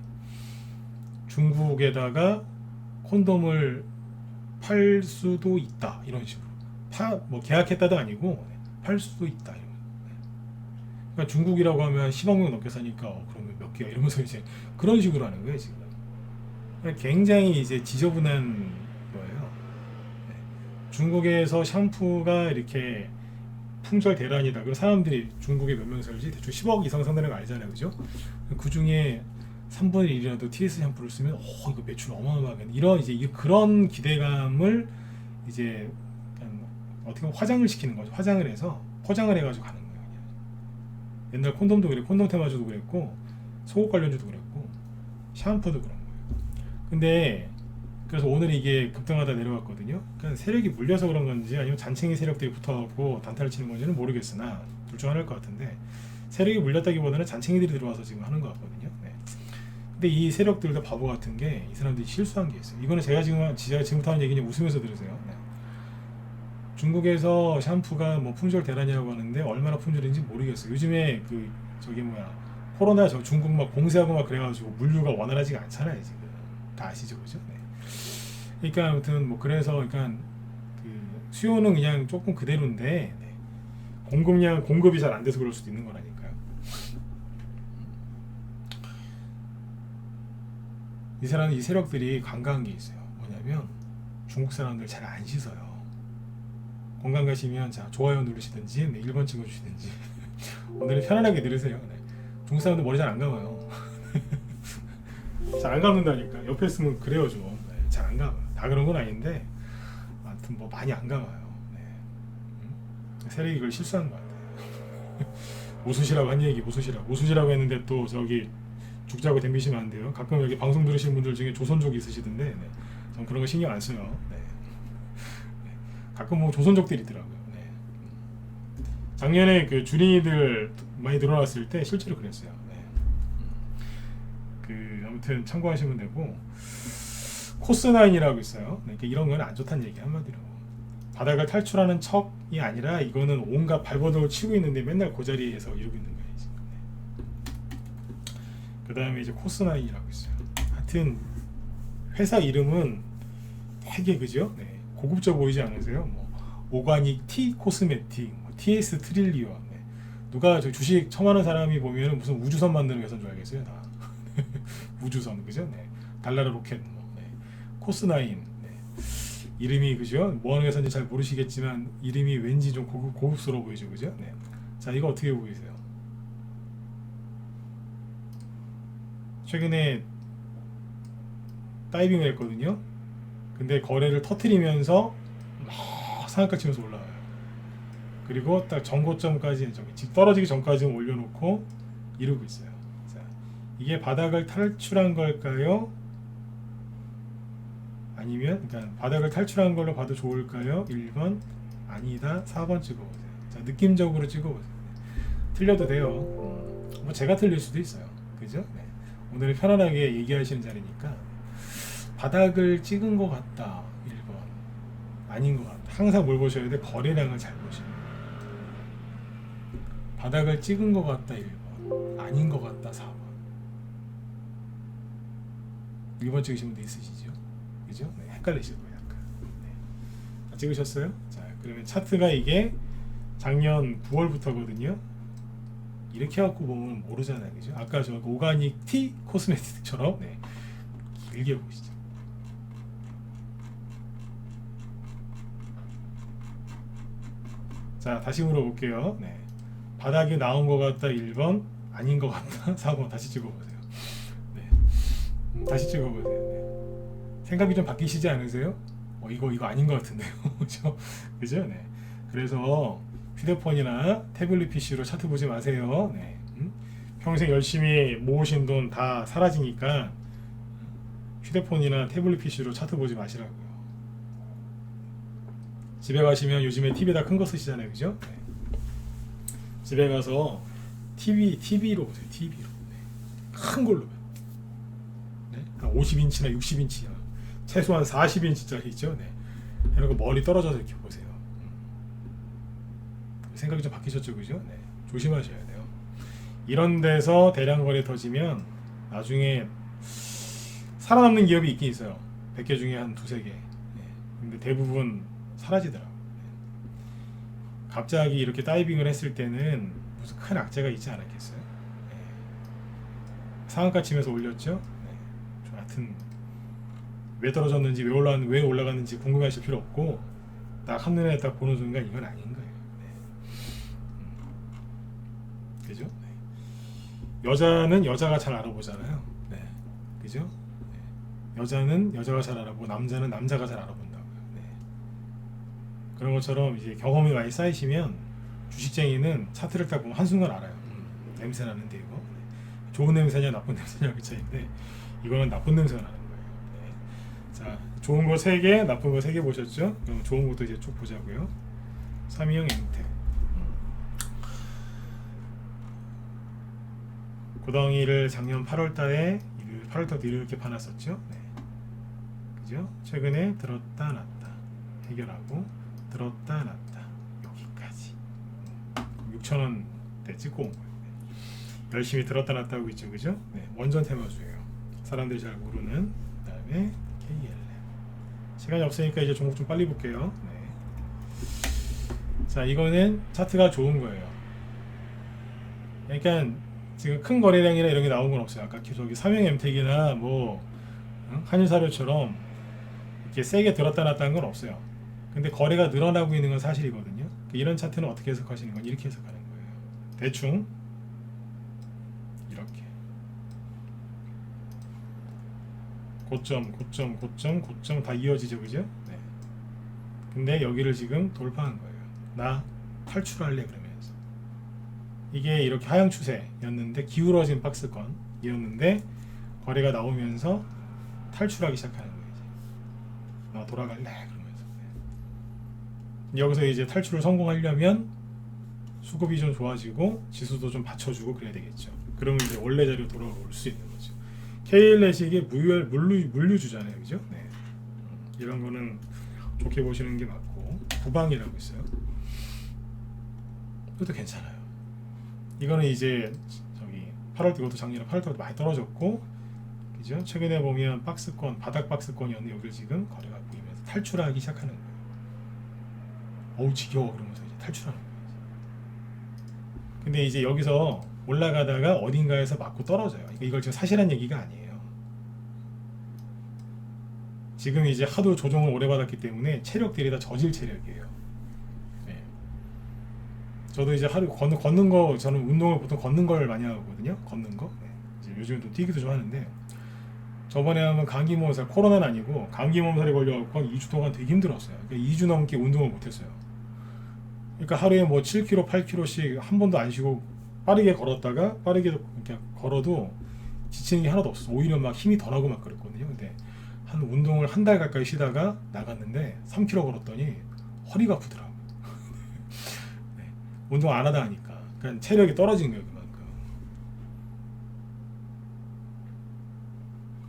중국에다가 콘돔을 팔 수도 있다 이런 식으로. 뭐 계약했다도 아니고 팔 수도 있다. 그러니까 중국이라고 하면 10억 명 넘게 사니까 그러면 몇 개야 이러면서 이제 그런 식으로 하는 거예요 지금. 굉장히 이제 지저분한 거예요. 중국에서 샴푸가 이렇게 품절 대란이다. 그럼 사람들이 중국에 몇 명 살지? 대충 10억 이상 산다는 거 알잖아요, 그죠? 그 중에 3분의 1이라도 TS 샴푸를 쓰면 이거 매출 어마어마하겠네. 이런 이제 그런 기대감을 이제 어떻게 보면 화장을 시키는 거죠. 화장을 해서 포장을 해가지고 가는 거예요. 그냥. 옛날 콘돔도 그랬고 콘돔 테마주도 그랬고 속옷 관련주도 그랬고 샴푸도 그런 거예요. 근데 그래서 오늘 이게 급등하다 내려왔거든요. 그러니까 세력이 물려서 그런 건지 아니면 잔챙이 세력들이 붙어갖고 단타를 치는 건지는 모르겠으나 둘 중 하나일 것 같은데 세력이 물렸다기보다는 잔챙이들이 들어와서 지금 하는 것 같거든요. 네. 근데 이 세력들도 바보 같은 게 이 사람들이 실수한 게 있어요. 이거는 제가 지금부터 하는 얘기는 웃으면서 들으세요. 네. 중국에서 샴푸가 뭐 품절 대란이라고 하는데 얼마나 품절인지 모르겠어요. 요즘에 코로나 중국 막 봉쇄하고 막 그래가지고 물류가 원활하지가 않잖아요 지금. 다 아시죠, 그죠? 네. 그러니까 아무튼 뭐 그래서 그러니까 그 수요는 그냥 조금 그대로인데 네. 공급이 잘 안 돼서 그럴 수도 있는 거라니까요. 이 세력들이 관광한 게 있어요. 뭐냐면 중국 사람들 잘 안 씻어요. 공간 가시면 자 좋아요 누르시든지 1번 찍어주시든지 오늘은 편안하게 들으세요. 네. 중국 사람들 머리 잘 안 감아요. 잘 안 감는다니까. 옆에 있으면 그래요 좀. 네. 잘 안 감아요. 다 그런 건 아닌데 아무튼 뭐 많이 안 감아요. 네. 세력이 이걸 실수한 것 같아요. 웃으시라고 한 얘기 웃으시라고 했는데 또 저기 죽자고 덤비시면 안 돼요. 가끔 여기 방송 들으시는 분들 중에 조선족 있으시던데 네. 전 그런 거 신경 안 써요. 네. 가끔 뭐 조선족들이 있더라고요. 네. 작년에 그 주린이들 많이 늘어났을 때 실제로 그랬어요. 네. 그 아무튼 참고하시면 되고 코스9이라고 있어요. 그러니까 이런 건 안 좋다는 얘기 한마디로. 바닥을 탈출하는 척이 아니라 이거는 온갖 발버둥을 치고 있는데 맨날 그 자리에서 이러고 있는 거예요. 지금. 그 다음에 이제 코스나인이라고 있어요. 하여튼 회사 이름은 되게 그죠? 네. 고급져 보이지 않으세요? 뭐 오가닉 티 코스메틱, 뭐 TS 트릴리온. 네. 누가 저 주식 처음 하는 사람이 보면 무슨 우주선 만드는 회사인 줄 알겠어요, 다. 우주선 그죠? 네. 달나라 로켓, 뭐. 네. 코스나인. 네. 이름이 그죠? 뭐 하는 회사인지 잘 모르시겠지만 이름이 왠지 좀 고급스러워 보이죠, 그죠? 네. 자, 이거 어떻게 보이세요? 최근에 다이빙을 했거든요. 근데 거래를 터트리면서 막 상한가 치면서 올라와요. 그리고 딱 전고점까지 저기 떨어지기 전까지는 올려놓고 이러고 있어요. 자, 이게 바닥을 탈출한 걸까요? 아니면 그러니까 바닥을 탈출한 걸로 봐도 좋을까요? 1번 아니다. 4번 찍어보세요. 자, 느낌적으로 찍어보세요. 틀려도 돼요. 뭐 제가 틀릴 수도 있어요. 그죠? 네. 오늘은 편안하게 얘기하시는 자리니까 바닥을 찍은 것 같다 1번 아닌 것 같다. 항상 뭘 보셔야 돼? 거래량을 잘 보셔야 돼. 바닥을 찍은 것 같다 1번 아닌 것 같다 4번 1번 찍으신 분도 있으시죠? 그죠? 네, 헷갈리실 거예요 약간. 네. 다 찍으셨어요? 자, 그러면 차트가 이게 작년 9월부터거든요. 이렇게 갖고 보면 모르잖아요, 그죠? 아까 저 오가닉 티 코스메틱처럼 네, 길게 보시죠. 자, 다시 물어볼게요. 네, 바닥에 나온 것 같다 1번, 아닌 것 같다 4번. 다시 찍어보세요. 네, 다시 찍어보세요. 네. 생각이 좀 바뀌시지 않으세요? 이거 아닌 것 같은데요, 그죠? 그죠? 네. 그래서 휴대폰이나 태블릿 PC로 차트 보지 마세요. 네. 평생 열심히 모으신 돈 다 사라지니까 휴대폰이나 태블릿 PC로 차트 보지 마시라고요. 집에 가시면 요즘에 TV에다 큰 거 쓰시잖아요, 그죠? 네. 집에 가서 TV로 보세요. TV로 네. 큰 걸로. 네. 한 50인치나 60인치, 최소한 40인치짜리 있죠. 네. 이런 거 멀리 떨어져서 이렇게 보세요. 생각이 좀 바뀌셨죠, 그죠? 네. 조심하셔야 돼요. 이런 데서 대량 거래 터지면 나중에 살아남는 기업이 있긴 있어요. 100개 중에 한 두세 개. 네. 근데 대부분 사라지더라고요. 네. 갑자기 이렇게 다이빙을 했을 때는 무슨 큰 악재가 있지 않았겠어요? 네. 상한가 치면서 올렸죠? 네. 좀 하여튼 왜 떨어졌는지 왜 올라갔는지 궁금하실 필요 없고 딱 한눈에 딱 보는 순간 이건 아닌 거예요. 그죠? 네. 여자는 여자가 잘 알아보잖아요. 네. 그죠? 네. 여자는 여자가 잘 알아보고 남자는 남자가 잘 알아본다고요. 네. 그런 것처럼 이제 경험이 많이 쌓이시면 주식쟁이는 차트를 딱 보면 한순간 알아요. 냄새 나는데 이거 네. 좋은 냄새냐 나쁜 냄새냐 그 차이인데 이거는 나쁜 냄새가 나는 거예요. 네. 자, 좋은 거 3개, 나쁜 거 3개 보셨죠? 그럼 좋은 것도 이제 쭉 보자고요. 삼이형 앵택. 고덩이를 작년 8월달에 이렇게 파놨었죠. 네. 그죠? 최근에 들었다 놨다 해결하고 들었다 놨다 여기까지 6,000원대 찍고 온 거예요. 네. 열심히 들었다 놨다 하고 있죠, 그죠? 네. 원전 테마주예요. 사람들이 잘 모르는. 그다음에 KLM. 시간이 없으니까 이제 종목 좀 빨리 볼게요. 네. 자, 이거는 차트가 좋은 거예요. 그러니까 지금 큰 거래량이나 이런 게 나온 건 없어요. 아까 저기 삼형 엠텍이나 뭐 한일사료처럼 이렇게 세게 들었다 놨다 한 건 없어요. 근데 거래가 늘어나고 있는 건 사실이거든요. 이런 차트는 어떻게 해석하시는 건 이렇게 해석하는 거예요. 대충 이렇게 고점 다 이어지죠, 그죠? 네. 근데 여기를 지금 돌파한 거예요. 나 탈출할래 그러면서. 이게 이렇게 하향 추세였는데 기울어진 박스권이었는데 거래가 나오면서 탈출하기 시작하는 거예요. 이제. 나 돌아갈래 그러면서. 네. 여기서 이제 탈출을 성공하려면 수급이 좀 좋아지고 지수도 좀 받쳐주고 그래야 되겠죠. 그러면 이제 원래 자리로 돌아올 수 있는 거죠. KLS이 이게 물류주잖아요, 그죠? 네. 이런 거는 좋게 보시는 게 맞고. 부방이라고 있어요. 이것도 괜찮아요. 이거는 이제 저기 8월 이것도 작년에 8월 때부터 많이 떨어졌고, 그죠? 최근에 보면 박스권, 바닥 박스권이었는데 여기를 지금 거래가 보이면서 탈출하기 시작하는 거예요. 어우 지겨워 그러면서 이제 탈출하는 거예요. 근데 이제 여기서 올라가다가 어딘가에서 맞고 떨어져요. 이걸 지금 사실한 얘기가 아니에요. 지금 이제 하도 조정을 오래 받았기 때문에 체력들이 다 저질 체력이에요. 네. 저도 이제 하루 걷는 거, 저는 운동을 보통 걷는 걸 많이 하거든요. 걷는 거. 네. 이제 요즘은 또 뛰기도 좀 하는데, 저번에 한번 감기 몸살, 코로나는 아니고 감기 몸살이 걸려갖고 2주 동안 되게 힘들었어요. 그러니까 2주 넘게 운동을 못했어요. 그러니까 하루에 뭐 7km, 8km씩 한 번도 안 쉬고 빠르게 걸었다가 빠르게 그냥 걸어도 지치는 게 하나도 없었어. 오히려 막 힘이 더 나고 막 그랬거든요. 근데 한 운동을 한 달 가까이 쉬다가 나갔는데 3km 걸었더니 허리가 아프더라고요. 네. 운동 안 하다 하니까. 그러니까 체력이 떨어진 거예요, 그만큼.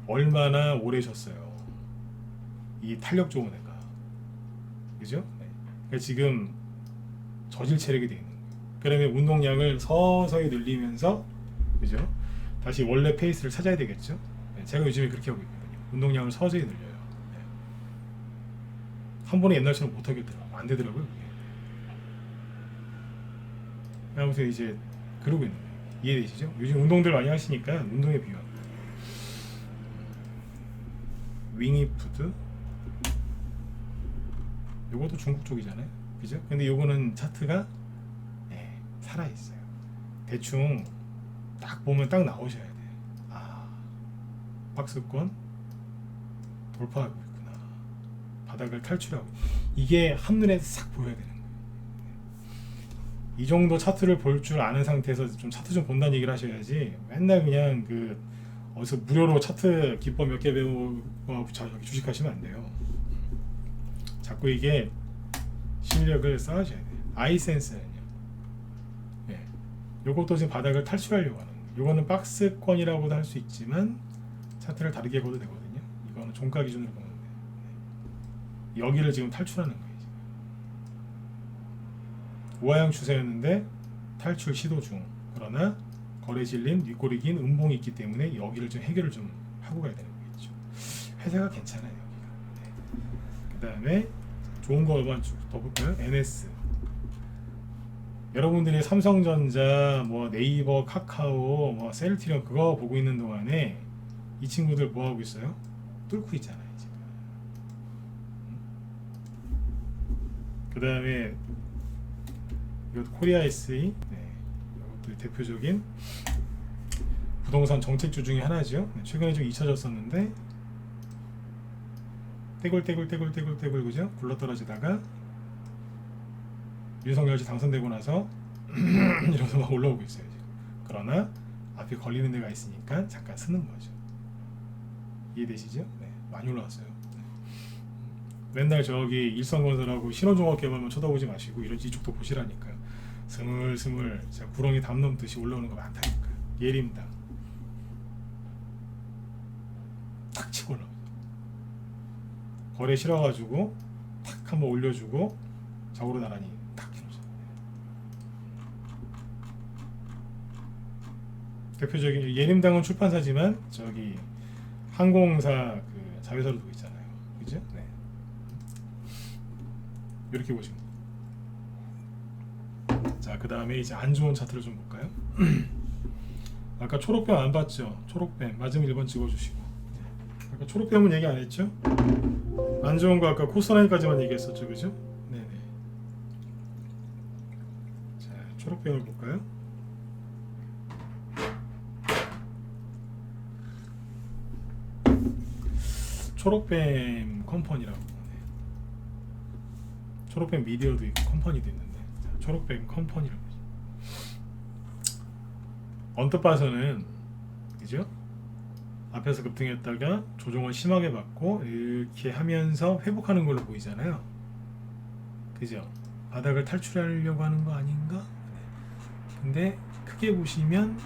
얼마나 오래 쉬었어요. 이 탄력 좋은 애가. 그죠? 네. 그러니까 지금 저질 체력이 되어 있는 거예요. 그러면 운동량을 서서히 늘리면서, 그죠? 다시 원래 페이스를 찾아야 되겠죠? 네. 제가 요즘에 그렇게 하고 있거든요. 운동량을 서서히 늘려요. 네. 한 번에 옛날처럼 못 하겠더라고요. 안 되더라고요, 그게. 아무튼 이제 그러고 있는 거예요. 이해되시죠? 요즘 운동들 많이 하시니까 운동에 비유합니다. 윙이푸드, 요것도 중국 쪽이잖아요, 그죠? 근데 요거는 차트가 살아있어요. 대충 딱 보면 딱 나오셔야 돼요. 아, 박스권 돌파하고 있구나, 바닥을 탈출하고, 이게 한눈에 싹 보여야 되는 거예요. 이 정도 차트를 볼 줄 아는 상태에서 좀 차트 좀 본다는 얘기를 하셔야지, 맨날 그냥 그 어디서 무료로 차트 기법 몇 개 배우고 주식하시면 안 돼요. 자꾸 이게 실력을 쌓으셔야 돼요. 아이센스는요, 네. 요것도 지금 바닥을 탈출하려고 하는 거예요. 요거는 박스권이라고도 할 수 있지만 차트를 다르게 봐도 되거든요. 이거는 종가 기준으로 보는데, 네. 여기를 지금 탈출하는 거예요. 지금. 우하형 추세였는데 탈출 시도 중. 그러나 거래 질린, 윗골이 긴 음봉이 있기 때문에 여기를 좀 해결을 좀 하고 가야 되는 거겠죠. 회사가 괜찮아요, 여기가. 네. 그 다음에 좋은 거 얼마 더 볼까요? NS. 여러분들이 삼성전자, 뭐 네이버, 카카오, 뭐 셀트리온 그거 보고 있는 동안에 이 친구들 뭐 하고 있어요? 뚫고 있잖아요, 지금. 그 다음에 이것도 코리아 SE. 네. 이것도 대표적인 부동산 정책주 중에 하나죠. 최근에 좀 잊혀졌었는데 떼굴떼굴 그죠? 굴러떨어지다가 윤석열 씨 당선되고 나서 이러면서 막 올라오고 있어요, 지금. 그러나 앞에 걸리는 데가 있으니까 잠깐 쓰는 거죠. 이해되시죠? 네, 많이 올라왔어요. 네. 맨날 저기 일성건설하고 신원종합개발만 쳐다보지 마시고 이쪽도 보시라니까요. 스물스물 제가 구렁이 담 넘듯이 올라오는 거 많다니까요. 예림당 탁 치고 올라오죠. 거래 싫어가지고 탁 한번 올려주고 적으로 나란히 탁 해놓죠. 대표적인 예림당은 출판사지만 저기 항공사 그 자회사로 두고 있잖아요, 그죠? 네. 이렇게 보시면 돼요. 자, 그 다음에 이제 안 좋은 차트를 좀 볼까요? 아까 초록뱀 안 봤죠? 초록뱀 맞으면 1번 찍어주시고. 아까 초록뱀은 얘기 안 했죠? 안 좋은 거 아까 코스라인까지만 얘기했었죠, 그죠? 네네. 자, 초록뱀을 볼까요? 초록뱀 컴퍼니라고. 네. 초록뱀 미디어도 있고 컴퍼니도 있는데, 자, 초록뱀 컴퍼니라고. 언뜻 봐서는, 그죠? 앞에서 급등했다가 조정을 심하게 받고 이렇게 하면서 회복하는 걸로 보이잖아요, 그죠? 바닥을 탈출하려고 하는 거 아닌가? 네. 근데 크게 보시면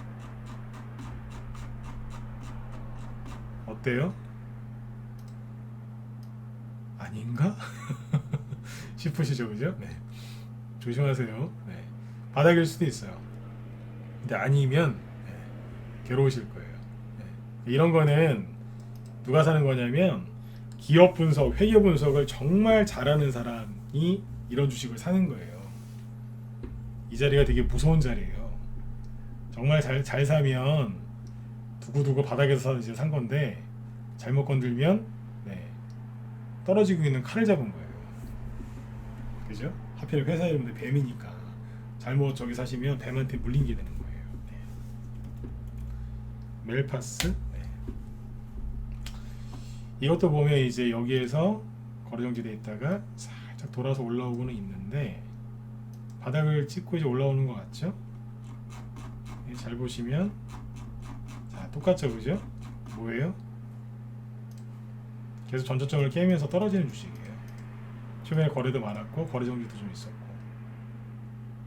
어때요? 아닌가? 싶으시죠, 그죠? 네. 조심하세요. 네. 바닥일 수도 있어요. 근데 아니면 네, 괴로우실 거예요. 네. 이런 거는 누가 사는 거냐면 기업 분석, 회계 분석을 정말 잘하는 사람이 이런 주식을 사는 거예요. 이 자리가 되게 무서운 자리예요. 정말 잘 사면 두고두고 바닥에서 이제 산 건데 잘못 건들면 네, 떨어지고 있는 칼을 잡은 거예요. 그죠? 하필 회사 이름도 뱀이니까 잘못 저기 사시면 뱀한테 물린 게 되는 거예요. 네. 멜파스. 네. 이것도 보면 이제 여기에서 거래 정지돼 있다가 살짝 돌아서 올라오고는 있는데 바닥을 찍고 이제 올라오는 것 같죠? 네, 잘 보시면 자 똑같죠, 그죠? 뭐예요? 계속 전저점을 깨면서 떨어지는 주식이에요. 최근에 거래도 많았고 거래 정지도 좀 있었고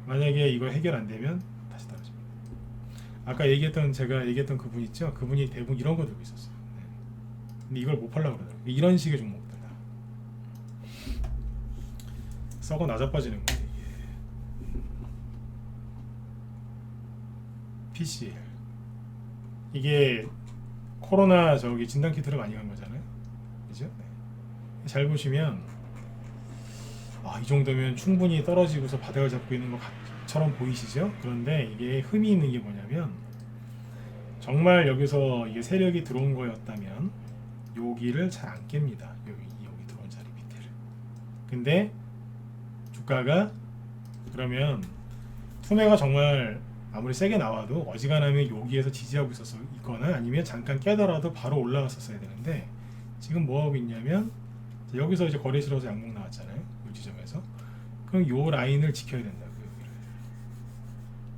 만약에 이거 해결 안 되면 다시 떨어집니다. 아까 제가 얘기했던 그분 있죠? 그분이 대부분 이런 거 들고 있었어요. 네. 근데 이걸 못 팔려고 그러더라고요. 이런 식의 종목들 다 썩어 낮아빠지는 거예요. PCL 이게 코로나 저기 진단 키트를 많이 간 거잖아요, 그죠? 네. 잘 보시면 이 정도면 충분히 떨어지고서 바닥을 잡고 있는 것처럼 보이시죠? 그런데 이게 흠이 있는 게 뭐냐면 정말 여기서 이게 세력이 들어온 거였다면 여기를 잘 안 깹니다. 여기 들어온 자리 밑에를. 근데 주가가 그러면 투매가 정말 아무리 세게 나와도 어지간하면 여기에서 지지하고 있거나 아니면 잠깐 깨더라도 바로 올라갔었어야 되는데 지금 뭐 하고 있냐면 여기서 이제 거래 실어서 양봉 나왔잖아요. 이 지점에서. 그럼 요 라인을 지켜야 된다고요. 여기를.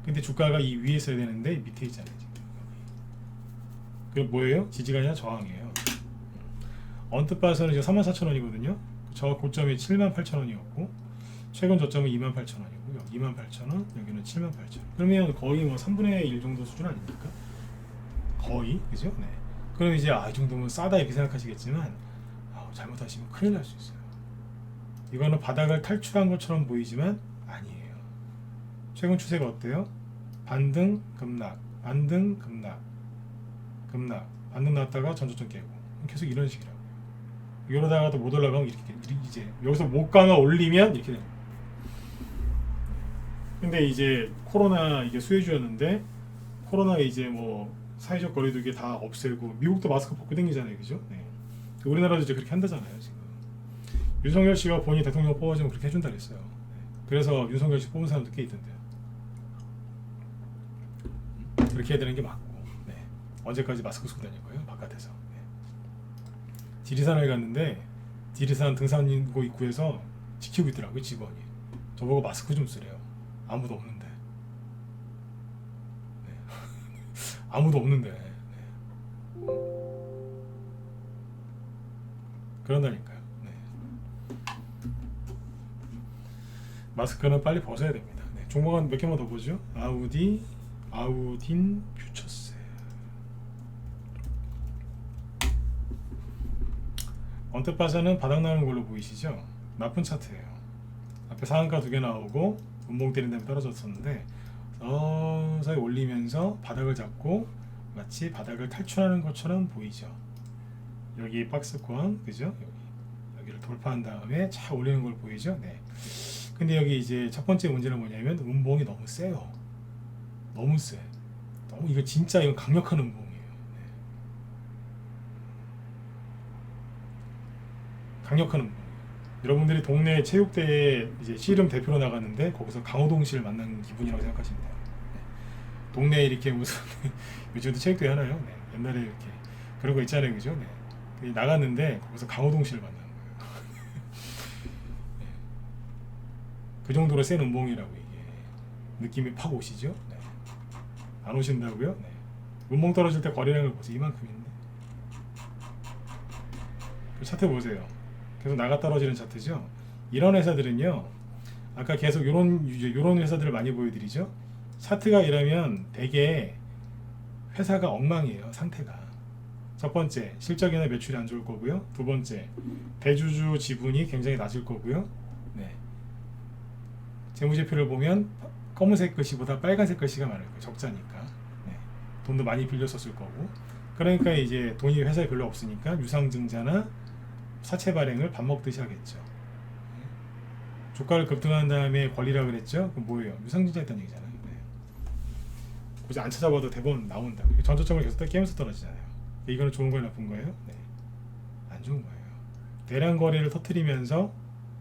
근데 주가가 이 위에 있어야 되는데 밑에 있잖아요. 지금. 그게 뭐예요? 지지가 아니라 저항이에요. 언뜻 봐서는 지금 34,000원이거든요. 저 고점이 78,000원이었고 최근 저점은 28,000원이고요. 28,000원, 여기는 78,000원. 그러면 거의 뭐 3분의 1 정도 수준 아닙니까? 거의, 그죠? 네. 그럼 이제 이 정도면 싸다 이렇게 생각하시겠지만 잘못하시면 큰일 날 수 있어요. 이거는 바닥을 탈출한 것처럼 보이지만 아니에요. 최근 추세가 어때요? 반등, 급락, 반등, 급락, 급락, 반등 났다가 전저점 깨고 계속 이런 식이라고요. 이러다가도 못 올라가면 이렇게 이제 여기서 못 강화 올리면 이렇게 됩니다. 근데 이제 코로나 이게 수혜주였는데 코로나 이제 뭐 사회적 거리두기 다 없애고 미국도 마스크 벗고 댕기잖아요, 그죠? 네. 우리나라도 이제 그렇게 한다잖아요, 지금. 윤석열 씨가 본인 대통령 뽑아주면 그렇게 해준다 그랬어요. 네. 그래서 윤석열 씨 뽑은 사람도 꽤 있던데요. 그렇게 해야 되는 게 맞고. 네. 언제까지 마스크 쓰고 다닐 거예요, 바깥에서. 네. 지리산을 갔는데 지리산 등산로 입구에서 지키고 있더라고요, 직원이. 저보고 마스크 좀 쓰래요. 아무도 없는데. 네. 아무도 없는데. 네. 그런다니까요. 네. 마스크는 빨리 벗어야 됩니다. 네. 종목 한 몇 개만 더 보죠. 아우딘 퓨처스. 언뜻 봐서는 바닥 나는 걸로 보이시죠? 나쁜 차트예요. 앞에 상한가 2개 나오고 운봉 때린 다음에 떨어졌었는데 서서히 올리면서 바닥을 잡고 마치 바닥을 탈출하는 것처럼 보이죠. 여기 박스권, 그죠? 여기를 돌파한 다음에 차 올리는 걸 보이죠? 네. 근데 여기 이제 첫 번째 문제는 뭐냐면 음봉이 너무 세요. 너무 세. 이거 진짜 이건 강력한 음봉이에요. 네. 강력한 음봉. 여러분들이 동네 체육대회 이제 씨름 대표로 나갔는데 거기서 강호동 씨를 만난 기분이라고 생각하시면 돼요. 네. 동네에 이렇게 무슨 요즘도 체육대회 하나요? 네. 옛날에 이렇게 그런 거 있잖아요, 그죠? 네. 나갔는데 거기서 강호동 씨를 만나는 거예요. 네. 그 정도로 센 음봉이라고 이게 느낌이 팍 오시죠? 네. 안 오신다고요? 네. 음봉 떨어질 때 거래량을 보세요. 이만큼인데. 그 차트 보세요. 계속 나가 떨어지는 차트죠. 이런 회사들은요. 아까 계속 요런 회사들을 많이 보여드리죠. 차트가 이러면 되게 회사가 엉망이에요. 상태가. 첫 번째, 실적이나 매출이 안 좋을 거고요. 두 번째, 대주주 지분이 굉장히 낮을 거고요. 네. 재무제표를 보면 검은색 글씨보다 빨간색 글씨가 많을 거예요. 적자니까. 네. 돈도 많이 빌렸었을 거고. 그러니까 이제 돈이 회사에 별로 없으니까 유상증자나 사채 발행을 밥 먹듯이 하겠죠. 주가를 급등한 다음에 권리라 그랬죠? 그럼 뭐예요? 유상증자 했다는 얘기잖아요. 네. 굳이 안 찾아봐도 대부분 나온다. 전저점을 계속 깨면서 떨어지잖아요. 이거는 좋은 거예요, 나쁜 거예요? 네. 안 좋은 거예요. 대량 거래를 터뜨리면서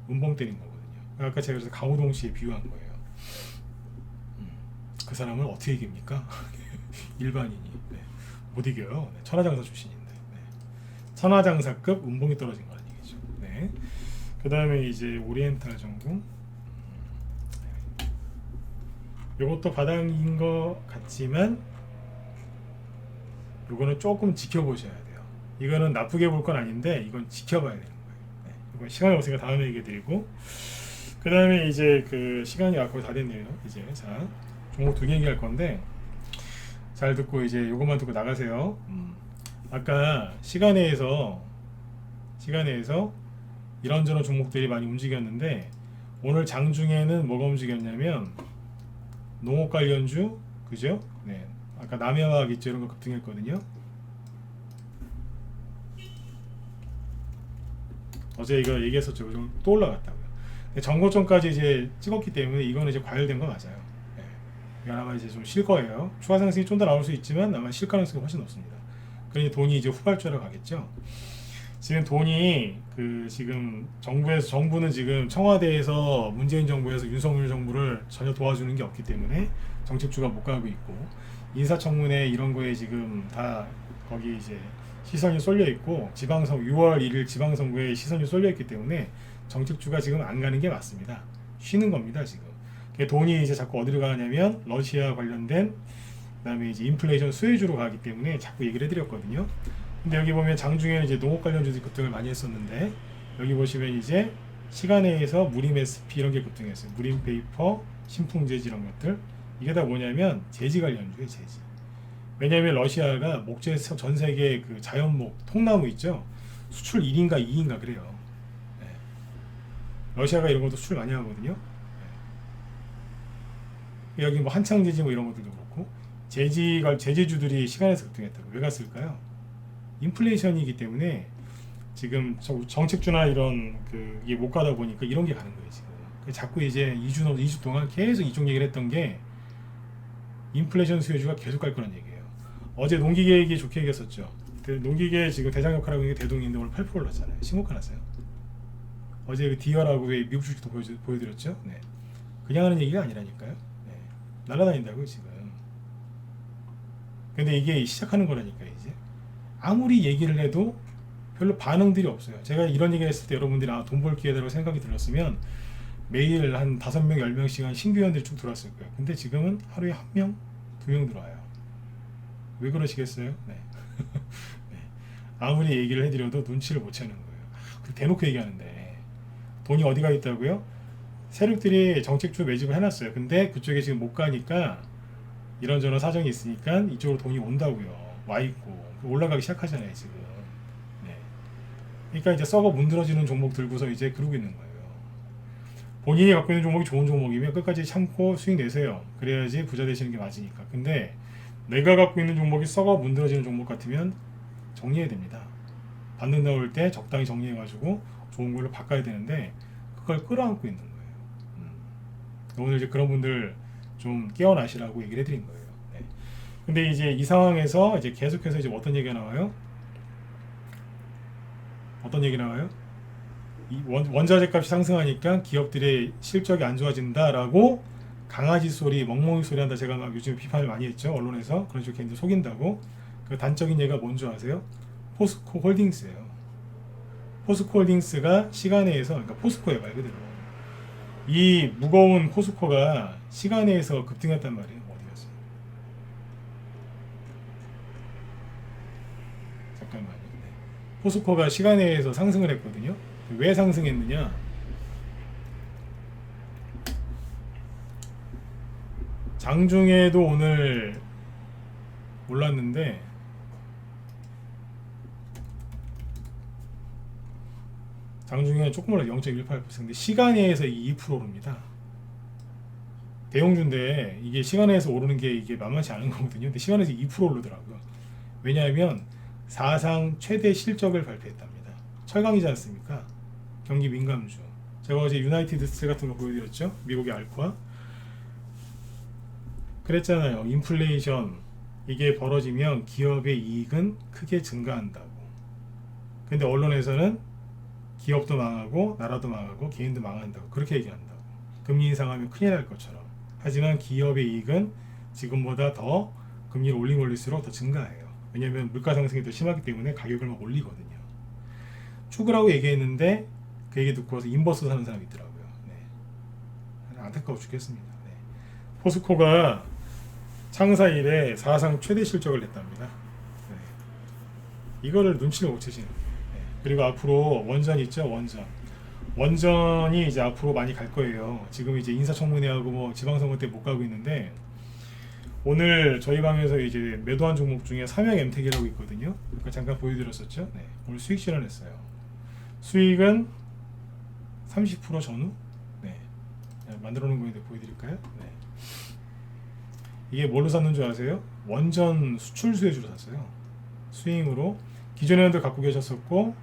운봉 때린 거거든요. 아까 제가 그래서 강호동 씨에 비유한 거예요. 그 사람을 어떻게 이깁니까? 일반인이. 네. 못 이겨요. 네. 천하장사 출신인데. 네. 천하장사급 운봉이 떨어진 거라는 얘기죠. 네. 그 다음에 이제 오리엔탈 전공. 요것도 바닥인 것 같지만 요거는 조금 지켜보셔야 돼요. 이거는 나쁘게 볼 건 아닌데 이건 지켜봐야 되는 거예요. 네. 이건 시간이 없으니까 다음에 얘기 드리고, 그 다음에 이제 그 시간이 거의 다 됐네요. 이제 자 종목 2개 얘기할 건데 잘 듣고 이제 요것만 듣고 나가세요. 아까 시간에서 이런저런 종목들이 많이 움직였는데 오늘 장중에는 뭐가 움직였냐면 농업 관련주, 그죠? 네. 아까 남해화학 있죠, 이런 거 급등했거든요. 어제 이거 얘기했었죠. 좀 또 올라갔다고요. 전고점까지 이제 찍었기 때문에 이거는 이제 과열된 거 맞아요. 네. 이거 아마 이제 좀 쉴 거예요. 추가 상승이 좀 더 나올 수 있지만 아마 쉴 가능성이 훨씬 높습니다. 그러니 돈이 이제 후발주로 가겠죠. 지금 돈이 지금 정부는 지금 청와대에서 문재인 정부에서 윤석열 정부를 전혀 도와주는 게 없기 때문에 정책주가 못 가고 있고, 인사청문회 이런 거에 지금 다 거기 이제 시선이 쏠려 있고, 6월 1일 지방선거에 시선이 쏠려 있기 때문에 정책주가 지금 안 가는 게 맞습니다. 쉬는 겁니다 지금. 돈이 이제 자꾸 어디로 가냐면 러시아 관련된, 그다음에 이제 인플레이션 수혜주로 가기 때문에 자꾸 얘기를 해드렸거든요. 근데 여기 보면 장중에는 이제 농업 관련주들이 급등을 많이 했었는데, 여기 보시면 이제 시간에서 무림 SP 이런 게 급등했어요. 무림 페이퍼, 신풍재지 이런 것들. 이게 다 뭐냐면 재지 관련주예요, 재지. 왜냐하면 러시아가 목재 전 세계 그 자연목 통나무 있죠, 수출 1인가 2인가 그래요. 네. 러시아가 이런 것도 수출 많이 하거든요. 네. 여기 뭐 한창재지 뭐 이런 것들도 그렇고, 재지주들이 시간에서 급등했다고. 왜 갔을까요? 인플레이션이기 때문에 지금 정책주나 이런 이게 못 가다 보니까 이런 게 가는 거예요 지금. 자꾸 이제 2주 동안 계속 이쪽 얘기를 했던 게 인플레이션 수혜주가 계속 갈 거란 얘기예요. 어제 농기계 얘기 좋게 얘기했었죠. 농기계 지금 대장 역할하고 있는 게 대동인데 오늘 8% 올랐잖아요. 신고가 났어요. 어제 그 디어라고 미국 주식도 보여드렸죠. 네. 그냥 하는 얘기가 아니라니까요. 네. 날아다닌다고요 지금. 근데 이게 시작하는 거라니까 이제. 아무리 얘기를 해도 별로 반응들이 없어요. 제가 이런 얘기 했을 때 여러분들이 돈 벌 기회다라고 생각이 들었으면 매일 한 5명, 10명씩 한 신규 회원들이 쭉 들어왔을 거예요. 근데 지금은 하루에 1명, 2명 들어와요. 왜 그러시겠어요? 네. 네. 아무리 얘기를 해드려도 눈치를 못 채는 거예요. 대놓고 얘기하는데 돈이 어디가 있다고요? 세력들이 정책주 매집을 해놨어요. 근데 그쪽에 지금 못 가니까 이런저런 사정이 있으니까 이쪽으로 돈이 온다고요. 와 있고 올라가기 시작하잖아요 지금. 네. 그러니까 이제 썩어 문드러지는 종목 들고서 이제 그러고 있는 거예요. 본인이 갖고 있는 종목이 좋은 종목이면 끝까지 참고 수익 내세요. 그래야지 부자 되시는 게 맞으니까. 근데 내가 갖고 있는 종목이 썩어 문드러지는 종목 같으면 정리해야 됩니다. 받는 나올 때 적당히 정리해가지고 좋은 걸로 바꿔야 되는데 그걸 끌어안고 있는 거예요. 오늘 이제 그런 분들 좀 깨어나시라고 얘기를 해드린 거예요. 네. 근데 이제 이 상황에서 이제 계속해서 이제 어떤 얘기가 나와요? 어떤 얘기 나와요? 이 원자재 값이 상승하니까 기업들의 실적이 안 좋아진다라고 강아지 소리, 멍멍이 소리 한다. 제가 막 요즘 비판을 많이 했죠. 언론에서. 그런 식으로 걔네들 속인다고. 그 단적인 예가 뭔 줄 아세요? 포스코 홀딩스예요. 포스코 홀딩스가 시간에서, 그러니까 포스코예요 말 그대로. 이 무거운 포스코가 시간에서 급등했단 말이에요. 어디 갔어요? 잠깐만요. 네. 포스코가 시간에서 상승을 했거든요. 왜 상승했느냐? 장중에도 오늘 올랐는데 장중에 조금 올라 0.18%인데 시간에서 2%입니다. 대형주인데 이게 시간에서 오르는 게 이게 만만치 않은 거거든요. 근데 시간에서 2% 오르더라고요. 왜냐하면 사상 최대 실적을 발표했답니다. 철강이지 않습니까? 경기 민감주. 제가 어제 유나이티드 스틸 같은 거 보여드렸죠. 미국의 알코아. 그랬잖아요. 인플레이션 이게 벌어지면 기업의 이익은 크게 증가한다고. 근데 언론에서는 기업도 망하고 나라도 망하고 개인도 망한다고 그렇게 얘기한다고. 금리 인상하면 큰일 날 것처럼. 하지만 기업의 이익은 지금보다 더 금리를 올리면 올릴수록 더 증가해요. 왜냐하면 물가 상승이 더 심하기 때문에 가격을 막 올리거든요. 죽으라고 얘기했는데 그 얘기 듣고 와서 인버스 사는 사람이 있더라고요. 네. 안타까워 죽겠습니다. 네. 포스코가 창사 이래 사상 최대 실적을 냈답니다. 네. 이거를 눈치를 못 채시는 거예요. 네. 그리고 앞으로 원전 있죠, 원전이 이제 앞으로 많이 갈 거예요. 지금 이제 인사청문회하고 뭐 지방선거 때 못 가고 있는데 오늘 저희 방에서 이제 매도한 종목 중에 삼양 엠텍이라고 있거든요. 그러니까 잠깐 보여드렸었죠. 네. 오늘 수익 실현했어요. 수익은 30% 전후. 네. 만들어 놓은 거인데 보여드릴까요? 네. 이게 뭘로 샀는 줄 아세요? 원전 수출 수혜주로 샀어요. 스윙으로 기존에 한도 갖고 계셨었고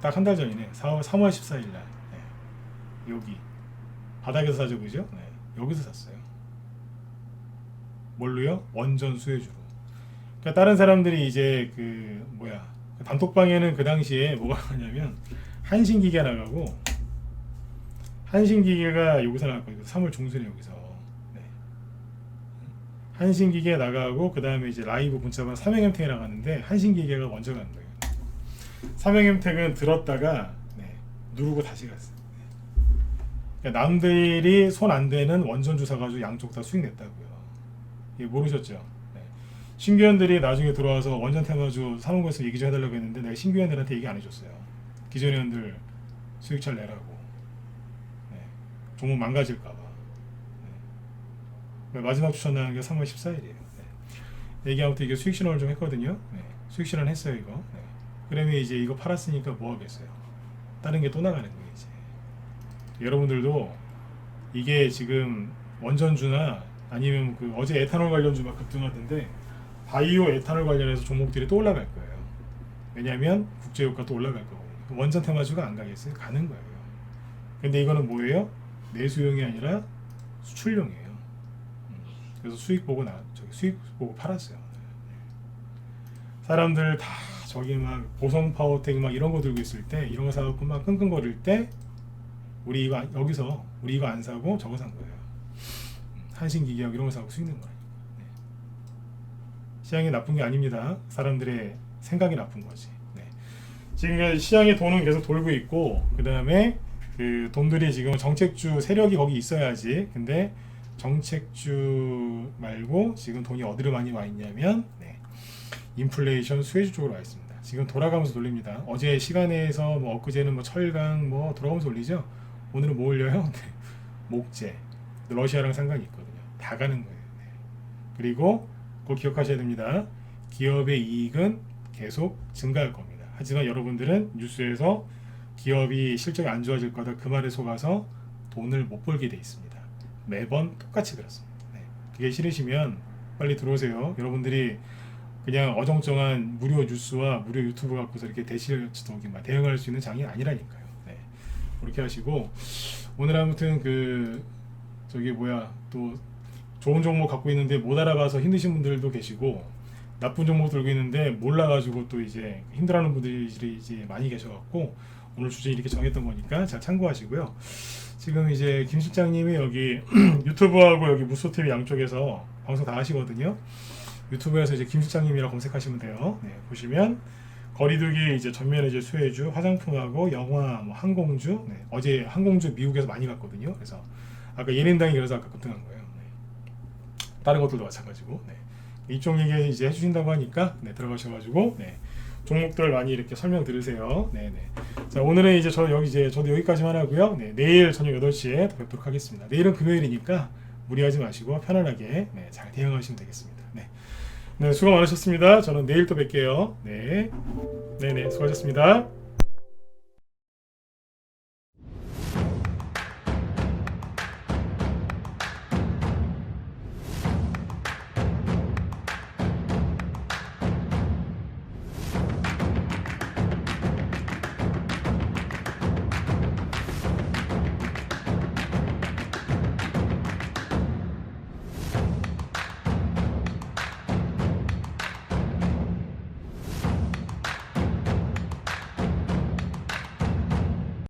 딱 한 달 전이네. 3월 14일 날. 네. 여기 바닥에서 사죠, 그죠? 네. 여기서 샀어요. 뭘로요? 원전 수혜주로. 그러니까 다른 사람들이 이제 그 뭐야 단톡방에는 그 당시에 뭐가 나냐면 한신기계 나가고 한신기계가 여기서 나갔거든요. 3월 중순에 여기서. 네. 한신기계 나가고 그 다음에 이제 라이브 문자방 삼양엠텍이 나갔는데 한신기계가 먼저 간 거예요. 삼양엠텍은 들었다가 네, 누르고 다시 갔어요. 네. 그러니까 남들이 손 안 대는 원전주 사가지고 양쪽 다 수익 냈다고요. 이게 모르셨죠? 네. 신규현들이 나중에 들어와서 원전 테마주 사는 거에서 얘기 좀 해달라고 했는데 내가 신규현들한테 얘기 안 해줬어요. 기존 회원들 수익 잘 내라고. 네. 종목 망가질까봐. 네. 마지막 추천 나는 게 3월 14일이에요. 네. 얘기하면서 이게 수익 실현을 좀 했거든요. 네. 수익 실현 했어요 이거. 네. 그러면 이제 이거 팔았으니까 뭐 하겠어요? 다른 게 또 나가는 거예요 이제. 여러분들도 이게 지금 원전주나 아니면 그 어제 에탄올 관련주 막 급등하던데 바이오 에탄올 관련해서 종목들이 또 올라갈 거예요. 왜냐하면 국제유가 또 올라갈 거거든요. 원전 테마주가 안 가겠어요? 가는 거예요. 근데 이거는 뭐예요? 내수용이 아니라 수출용이에요. 그래서 수익 보고 수익 보고 팔았어요. 사람들 다 저기 막 보성 파워텍 막 이런 거 들고 있을 때 이런 거 사갖고 막 끙끙거릴 때 우리 이거 여기서 우리 이거 안 사고 저거 산 거예요. 한신기계하고 이런 거 사고 수익 낸 거예요. 네. 시장이 나쁜 게 아닙니다. 사람들의 생각이 나쁜 거지. 네. 지금 시장의 돈은 계속 돌고 있고 그 다음에 그 돈들이 지금 정책주 세력이 거기 있어야지. 근데 정책주 말고 지금 돈이 어디로 많이 와 있냐면 네. 인플레이션 수혜주 쪽으로 와 있습니다. 지금 돌아가면서 돌립니다. 어제 시간에서 뭐 엊그제는 뭐 철강 뭐 돌아가면서 올리죠. 오늘은 뭐 올려요? 네. 목재 러시아랑 상관이 있거든요. 다 가는 거예요. 네. 그리고 꼭 기억하셔야 됩니다. 기업의 이익은 계속 증가할 겁니다. 하지만 여러분들은 뉴스에서 기업이 실적이 안 좋아질 거다 그 말에 속아서 돈을 못 벌게 돼 있습니다. 매번 똑같이 그렇습니다. 네. 그게 싫으시면 빨리 들어오세요. 여러분들이 그냥 어정쩡한 무료 뉴스와 무료 유튜브 갖고서 이렇게 대응할 수 있는 장이 아니라니까요. 네. 그렇게 하시고 오늘 아무튼 그 저기 뭐야 또 좋은 종목 갖고 있는데 못 알아봐서 힘드신 분들도 계시고 나쁜 종목 들고 있는데 몰라가지고 또 이제 힘들어하는 분들이 이제 많이 계셔갖고 오늘 주제 이렇게 정했던 거니까 잘 참고하시고요. 지금 이제 김 실장님이 여기 유튜브하고 여기 무소TV 양쪽에서 방송 다 하시거든요. 유튜브에서 이제 김 실장님이라 검색하시면 돼요. 네, 보시면 거리두기 이제 전면에 이제 수혜주, 화장품하고 영화, 뭐 항공주. 네, 어제 항공주 미국에서 많이 갔거든요. 그래서 아까 예린당이 그래서 아까 급등한 거예요. 네. 다른 것들도 마찬가지고. 네. 이쪽 얘기 이제 해주신다고 하니까 네, 들어가셔가지고 네, 종목들 많이 이렇게 설명 들으세요. 네네. 자 오늘은 이제 저도 여기까지만 하고요. 네, 내일 저녁 8시에 더 뵙도록 하겠습니다. 내일은 금요일이니까 무리하지 마시고 편안하게 네, 잘 대응하시면 되겠습니다. 네. 네, 수고 많으셨습니다. 저는 내일 또 뵐게요. 네, 네네, 수고하셨습니다.